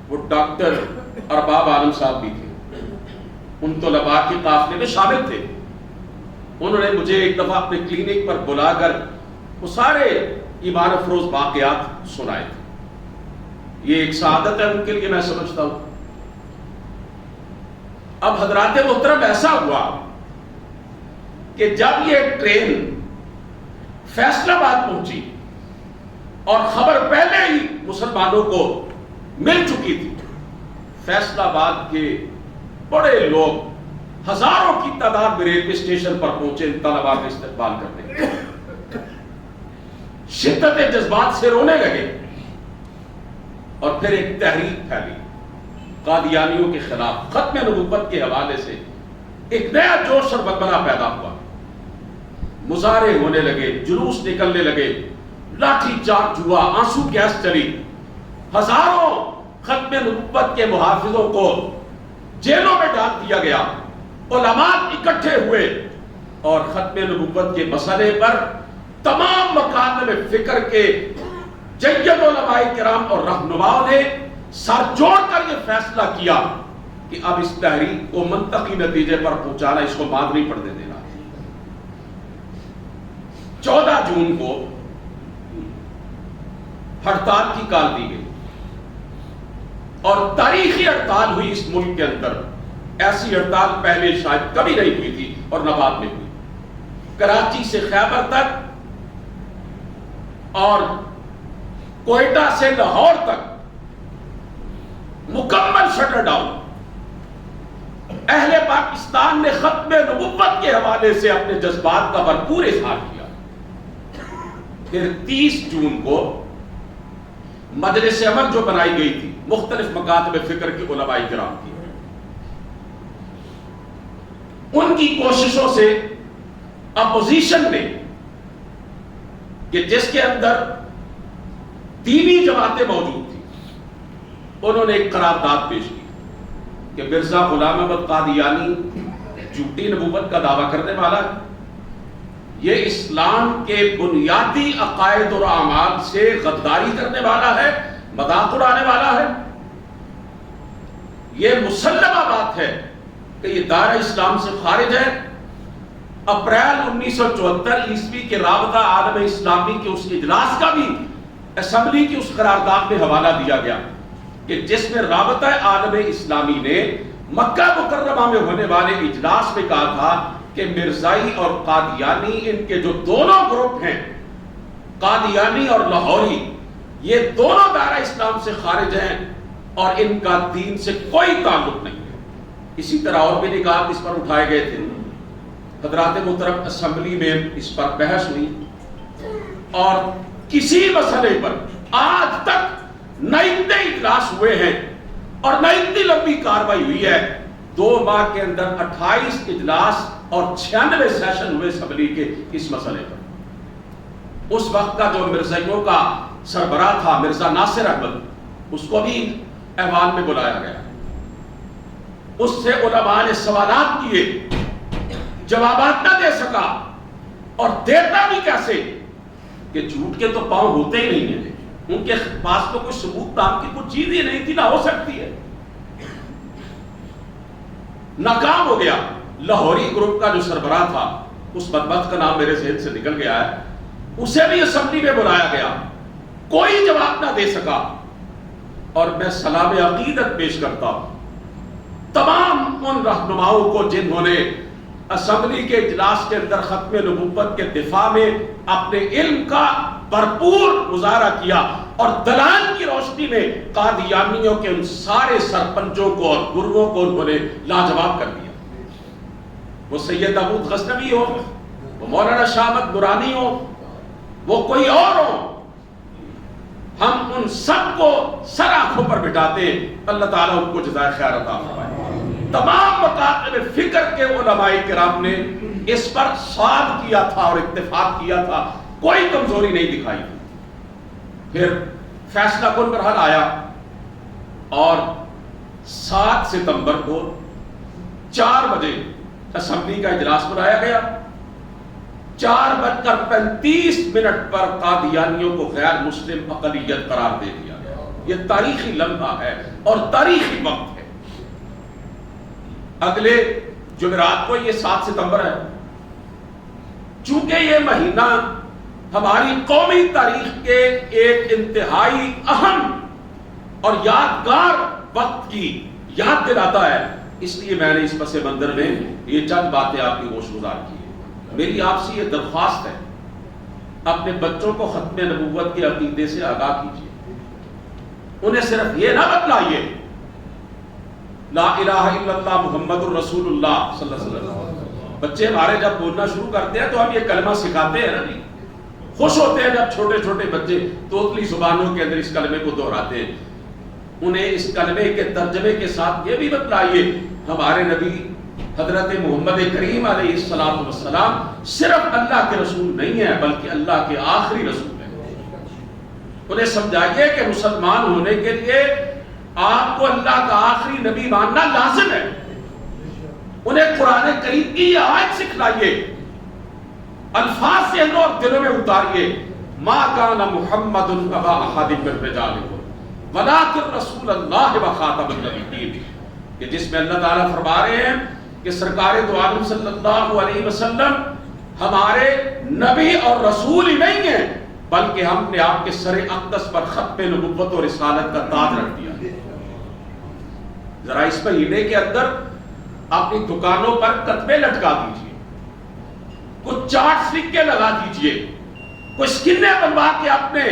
وہ ڈاکٹر ارباب عالم صاحب بھی تھے، ان طلباء کے قافلے میں شامل تھے. انہوں نے مجھے ایک دفعہ اپنے کلینک پر بلا کر وہ سارے ایمان افروز واقعات سنائے تھے. یہ ایک سعادت ہے ان کے لیے، میں سمجھتا ہوں. اب حضرات محترم ایسا ہوا کہ جب یہ ٹرین فیصل آباد پہنچی اور خبر پہلے ہی مسلمانوں کو مل چکی تھی، فیصل آباد کے بڑے لوگ ہزاروں کی تعداد میں ریلوے اسٹیشن پر پہنچے طلباء کا استقبال کرنے، شدت جذبات سے رونے لگے، اور پھر ایک تحریک پھیلی قادیانیوں کے خلاف. ختم نبوت کے حوالے سے ایک نیا جوش اور بلبلہ پیدا ہوا، مظاہرے ہونے لگے، جلوس نکلنے لگے، لاٹھی چارج ہوا، آنسو گیس چلی، ہزاروں ختم نبوت کے محافظوں کو جیلوں میں ڈال دیا گیا. علماء اکٹھے ہوئے اور ختم نبوت کے مسئلے پر تمام مکاتب فکر کے جید علماء کرام اور رہنماؤں نے سر جوڑ کر یہ فیصلہ کیا کہ اب اس تحریک کو منطقی نتیجے پر پہنچانا، اس کو مات نہیں پڑنے دینا. 14 جون کو ہڑتال کی کال دی گئی اور تاریخی ہڑتال ہوئی اس ملک کے اندر. ایسی ہڑتال پہلے شاید کبھی نہیں ہوئی تھی اور نہ بعد میں ہوئی. کراچی سے خیبر تک اور کوئٹہ سے لاہور تک مکمل شٹر ڈاؤن. اہل پاکستان نے ختم نبوت کے حوالے سے اپنے جذبات کا بھرپور اظہار کیا. پھر 30 جون کو مجلس عمل جو بنائی گئی تھی مختلف مکاتب فکر کے علماء کرام کی، ان کی کوششوں سے اپوزیشن نے، کہ جس کے اندر دینی جماعتیں موجود تھیں، انہوں نے ایک قرارداد پیش کی کہ مرزا غلام احمد قادیانی جھوٹی نبوت کا دعویٰ کرنے والا ہے، یہ اسلام کے بنیادی عقائد اور اعمال سے غداری کرنے والا ہے، مذاق اڑانے والا ہے. یہ مسلمہ بات ہے کہ یہ دائرہ اسلام سے خارج ہے. اپریل 1974 عیسوی کے رابطہ عالم اسلامی کے اس اجلاس کا بھی اسمبلی کی اس قرارداد میں حوالہ دیا گیا کہ جس میں رابطہ عالم اسلامی نے مکہ مکرمہ میں ہونے والے اجلاس میں کہا تھا کہ مرزائی اور قادیانی، ان کے جو دونوں گروپ ہیں قادیانی اور لاہوری، یہ دونوں دائرہ اسلام سے خارج ہیں اور ان کا دین سے کوئی تعلق نہیں ہے. اسی طرح اور بھی نکات اس پر اٹھائے گئے تھے. حضرات محترم اسمبلی میں اس پر بحث ہوئی اور کسی مسئلے پر آج تک نہ اتنے اجلاس ہوئے ہیں اور نہ اتنی لمبی کاروائی ہوئی ہے. 2 ماہ کے اندر 28 اجلاس اور 96 سیشن ہوئے اسمبلی کے اس مسئلے پر. اس وقت کا جو مرزائیوں کا سربراہ تھا مرزا ناصر احمد، اس کو بھی ایوان میں بلایا گیا. اس سے علماء نے سوالات کیے، جوابات نہ دے سکا، اور دیتا بھی کیسے کہ جھوٹ کے تو پاؤں ہوتے ہی نہیں ہیں. ان کے پاس تو کوئی ثبوت نام کی کوئی چیز ہی نہیں تھی، نہ ہو سکتی ہے. ناکام ہو گیا. لاہوری گروپ کا جو سربراہ تھا، اس بدبخت کا نام میرے ذہن سے نکل گیا ہے، اسے بھی اسمبلی میں بلایا گیا، کوئی جواب نہ دے سکا. اور میں سلام عقیدت پیش کرتا ہوں تمام ان رہنماؤں کو جنہوں نے اسمبلی کے اجلاس کے اندر ختم نبوت کے دفاع میں اپنے علم کا بھرپور مظاہرہ کیا اور دلائل کی روشنی میں قادیانیوں کے ان سارے سرپنچوں کو اور گروہوں کو انہوں نے لاجواب کر دیا. وہ سید داؤد غزنوی ہو، وہ مولانا شاہ احمد نورانی ہو، وہ کوئی اور ہو، ہم ان سب کو سر آنکھوں پر بٹھاتے ہیں. اللہ تعالیٰ ان کو جزائے خیر عطا فرمائے. تمام مکاتب فکر کے علماء کرام نے اس پر صاد کیا تھا اور اتفاق کیا تھا، کوئی کمزوری نہیں دکھائی. پھر فیصلہ کن مرحلہ آیا اور 7 ستمبر کو 4 بجے اسمبلی کا اجلاس بلایا گیا. 4:35 پر قادیانیوں کو غیر مسلم اقلیت قرار دے دیا گیا. یہ تاریخی لمحہ ہے اور تاریخی وقت ہے. اگلے جمعرات کو یہ 7 ستمبر ہے. چونکہ یہ مہینہ ہماری قومی تاریخ کے ایک انتہائی اہم اور یادگار وقت کی یاد دلاتا ہے، اس لیے میں نے اس پس منظر میں یہ چند باتیں آپ کی گوش گزار کی ہیں. میری آپ سے یہ درخواست ہے، اپنے بچوں کو ختم نبوت کے عقیدے سے آگاہ کیجیے. انہیں صرف یہ نہ بتلائیے لا الہ الا اللہ محمد الرسول اللہ صلی اللہ علیہ وسلم. بچے ہمارے جب بولنا شروع کرتے ہیں تو ہم یہ کلمہ سکھاتے ہیں نا جی، خوش ہوتے ہیں جب چھوٹے چھوٹے بچے توتلی زبانوں کے اندر اس کلمے کو دہراتے ہیں. انہیں اس کلمے کے ترجمے کے ساتھ یہ بھی بتلائیے ہمارے نبی حضرت محمد کریم علیہ السلام صرف اللہ کے رسول نہیں ہیں بلکہ اللہ کے آخری رسول ہیں. انہیں سمجھائیے کہ مسلمان ہونے کے لیے آپ کو اللہ کا آخری نبی ماننا لازم ہے. انہیں قرآن کریم کی یہ آیت سکھلائیے، الفاظ سے اور دلوں میں اتاریے، ما کان محمد ابا احد من رجالکم ولکن رسول اللہ و خاتم النبیین، کہ جس میں اللہ تعالیٰ فرما رہے ہیں کہ سرکار دو عالم صلی اللہ علیہ وسلم ہمارے نبی اور رسول ہی نہیں ہیں بلکہ ہم نے آپ کے سر اقدس پر ختم نبوت اور رسالت کا تاج رکھ دیا. ذرا اس مہینے کے اندر اپنی دکانوں پر کتبے لٹکا دیجئے، کچھ چارٹ سکے لگا دیجئے، کوئی سکنے بنوا کے اپنے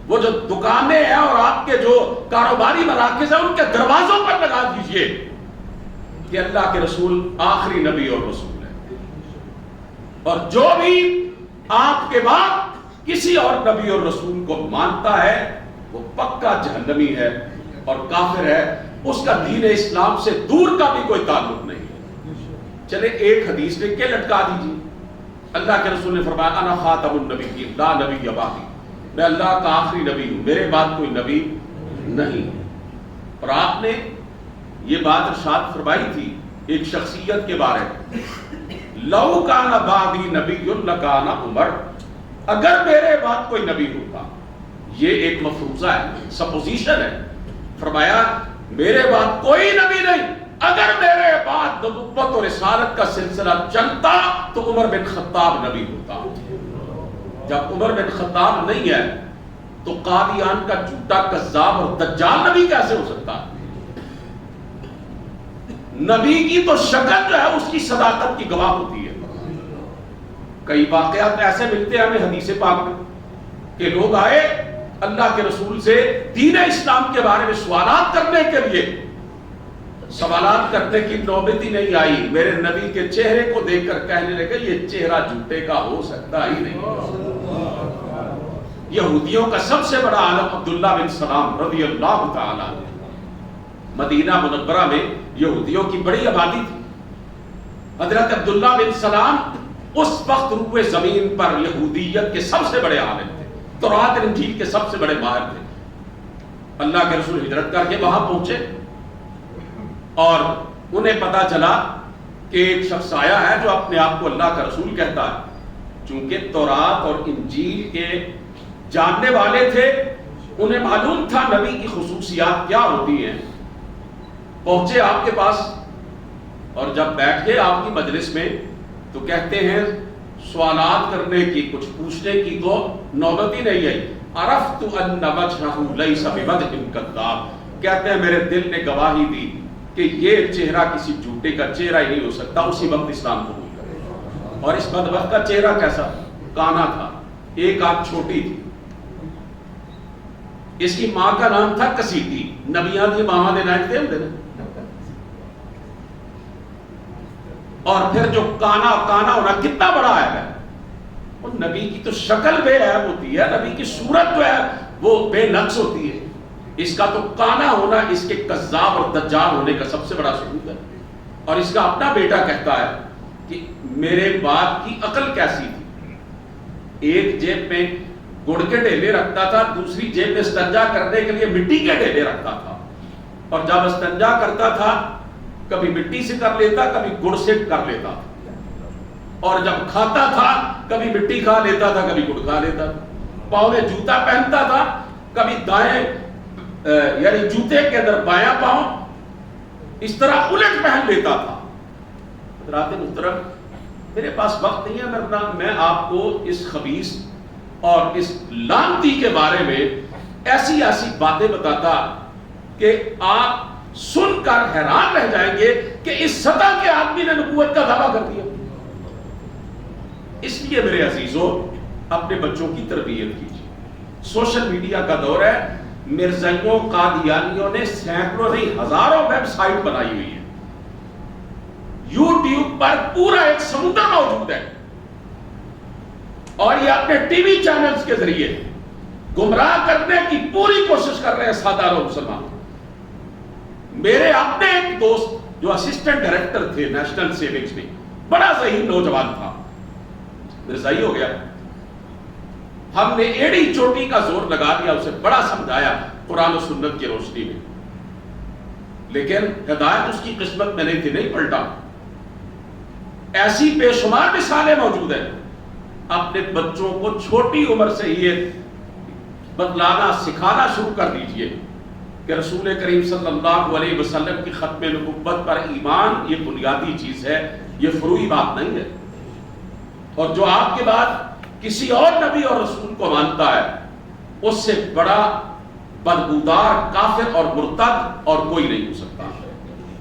وہ جو دکانیں ہیں اور آپ کے جو کاروباری مراکز ہیں ان کے دروازوں پر لگا دیجئے کہ اللہ کے رسول آخری نبی اور رسول ہے، اور جو بھی آپ کے بعد کسی اور نبی اور رسول کو مانتا ہے وہ پکا جہنمی ہے اور کافر ہے، اس کا دین اسلام سے دور کا بھی کوئی تعلق نہیں ہے. چلے ایک حدیث لکھ کے لٹکا دیجیے. اللہ کے رسول نے فرمایا انا خاتم النبیین لا نبی بعدی، میں اللہ کا آخری نبی ہوں، میرے بعد کوئی نبی نہیں. اور آپ نے یہ بات ارشاد فرمائی تھی ایک شخصیت کے بارے میں، لو کان بعدی نبی لکان عمر، اگر میرے بعد کوئی نبی ہوتا. یہ ایک مفروضہ ہے، سپوزیشن ہے. فرمایا میرے بعد کوئی نبی نہیں، اگر میرے بعد نبوت اور رسالت کا سلسلہ چلتا تو عمر بن خطاب نبی ہوتا. جب عمر بن خطاب نہیں ہے تو قادیان کا جھوٹا کذاب اور دجال نبی کیسے ہو سکتا؟ نبی کی تو شکل جو ہے اس کی صداقت کی گواہ ہوتی ہے. کئی واقعات ایسے ملتے ہیں ہمیں حدیث پاک میں کہ لوگ آئے اللہ کے رسول سے دین اسلام کے بارے میں سوالات کرنے کے لیے، سوالات کرنے کی نوبت ہی نہیں آئی، میرے نبی کے چہرے کو دیکھ کر کہنے لگے یہ چہرہ جھوٹے کا ہو سکتا ہی نہیں. یہودیوں کا سب سے بڑا عالم عبداللہ بن سلام رضی اللہ تعالی، مدینہ منورہ میں یہودیوں کی بڑی آبادی تھی. حضرت عبداللہ بن سلام اس وقت روئے زمین پر یہودیت کے سب سے بڑے عالم تھے، تورات انجیل کے سب سے بڑے ماہر تھے. اللہ کے رسول ہجرت کر کے وہاں پہنچے اور انہیں پتا چلا کہ ایک شخص آیا ہے جو اپنے آپ کو اللہ کا رسول کہتا ہے. چونکہ تورات اور انجیل کے جاننے والے تھے، انہیں معلوم تھا نبی کی خصوصیات کیا ہوتی ہیں. پہنچے آپ کے پاس اور جب بیٹھے آپ کی مجلس میں تو کہتے ہیں سوالات کرنے کی، کچھ پوچھنے کی تو نوبت ہی نہیں آئی. عرفت ان وجهه ليس بوجه كذاب، کہتے ہیں میرے دل نے گواہی دی کہ یہ چہرہ کسی جھوٹے کا چہرہ ہی نہیں ہو سکتا. اسی وقت اسلام قبول کر. اور اس بدبخت کا چہرہ کیسا؟ کانا تھا، ایک آنکھ چھوٹی تھی. اس کی ماں کا نام تھا کسیتی. نبیاں دی ماما دے نائٹ تھے ہم. اور پھر جو کانا ہونا کتنا بڑا ہے، اور نبی کی تو شکل بے عیب ہوتی ہے، نبی کی صورت جو ہے وہ بے نقص ہوتی ہے. اس کا تو کانا ہونا اس کے کذاب اور دجال ہونے کا سب سے بڑا ثبوت ہے. اور اس کا اپنا بیٹا کہتا ہے کہ میرے باپ کی عقل کیسی تھی، ایک جیب میں گڑ کے ڈھیلے رکھتا تھا، دوسری جیب میں استنجا کرنے کے لیے مٹی کے ڈھیلے رکھتا تھا. اور جب استنجا کرتا تھا کبھی مٹی سے کر لیتا، کبھی گڑ سے کر لیتا. اور جب کھاتا تھا کبھی مٹی کھا لیتا تھا، کبھی گڑ کھا لیتا تھا. پاؤں میں جوتا پہنتا تھا، کبھی دائیں یعنی جوتے کے اندر بایاں پاؤں اس طرح الٹ پہن لیتا تھا۔ حضرات محترم، میرے پاس وقت نہیں ہے ورنہ میں آپ کو اس خبیث اور اس لعنتی کے بارے میں ایسی ایسی باتیں بتاتا کہ آپ سن کر حیران رہ جائیں گے کہ اس سطح کے آدمی نے نبوت کا دعویٰ کر دیا۔ اس لیے میرے عزیزوں، اپنے بچوں کی تربیت کیجیے۔ سوشل میڈیا کا دور ہے، مرزائیوں قادیانیوں نے سینکڑوں نہیں ہزاروں ویب سائٹ بنائی ہوئی ہے، یوٹیوب پر پورا ایک سمندر موجود ہے، اور یہ اپنے ٹی وی چینلز کے ذریعے گمراہ کرنے کی پوری کوشش کر رہے ہیں سادہ لوگ مسلمان۔ میرے اپنے ایک دوست جو اسسٹنٹ ڈائریکٹر تھے نیشنل سیونگز میں، بڑا ذہین نوجوان تھا، مرزائی ہو گیا، ہم نے ایڑی چوٹی کا زور لگا دیا، اسے بڑا سمجھایا قرآن و سنت کی روشنی میں، لیکن ہدایت اس کی قسمت میں نہیں تھی، نہیں پلٹا۔ ایسی بے شمار مثالیں موجود ہیں۔ اپنے بچوں کو چھوٹی عمر سے یہ بتلانا سکھانا شروع کر دیجئے کہ رسول کریم صلی اللہ علیہ وسلم کی ختم نبوت پر ایمان یہ بنیادی چیز ہے، یہ فروعی بات نہیں ہے، اور جو آپ کے بعد کسی اور نبی اور رسول کو مانتا ہے اس سے بڑا بدبودار کافر اور مرتد اور کوئی نہیں ہو سکتا۔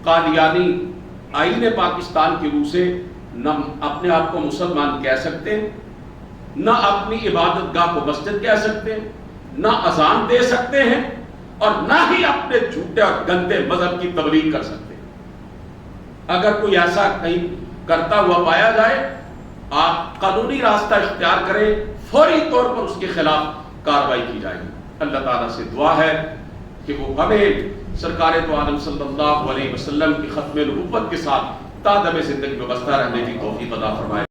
قادیانی آئین پاکستان کی روح سے نہ اپنے آپ کو مسلمان کہہ سکتے، نہ اپنی عبادت گاہ کو مسجد کہہ سکتے، نہ اذان دے سکتے ہیں، اور نہ ہی اپنے جھوٹے اور گندے مذہب کی تبلیغ کر سکتے۔ اگر کوئی ایسا کہیں کرتا ہوا پایا جائے، آپ قانونی راستہ اختیار کریں، فوری طور پر اس کے خلاف کارروائی کی جائے گی۔ اللہ تعالیٰ سے دعا ہے کہ وہ ہمیں سرکار تو عالم صلی اللہ علیہ وسلم کی ختم نبوت کے ساتھ تا دم زندگی میں بستا رہنے کی توفیق عطا فرمائے۔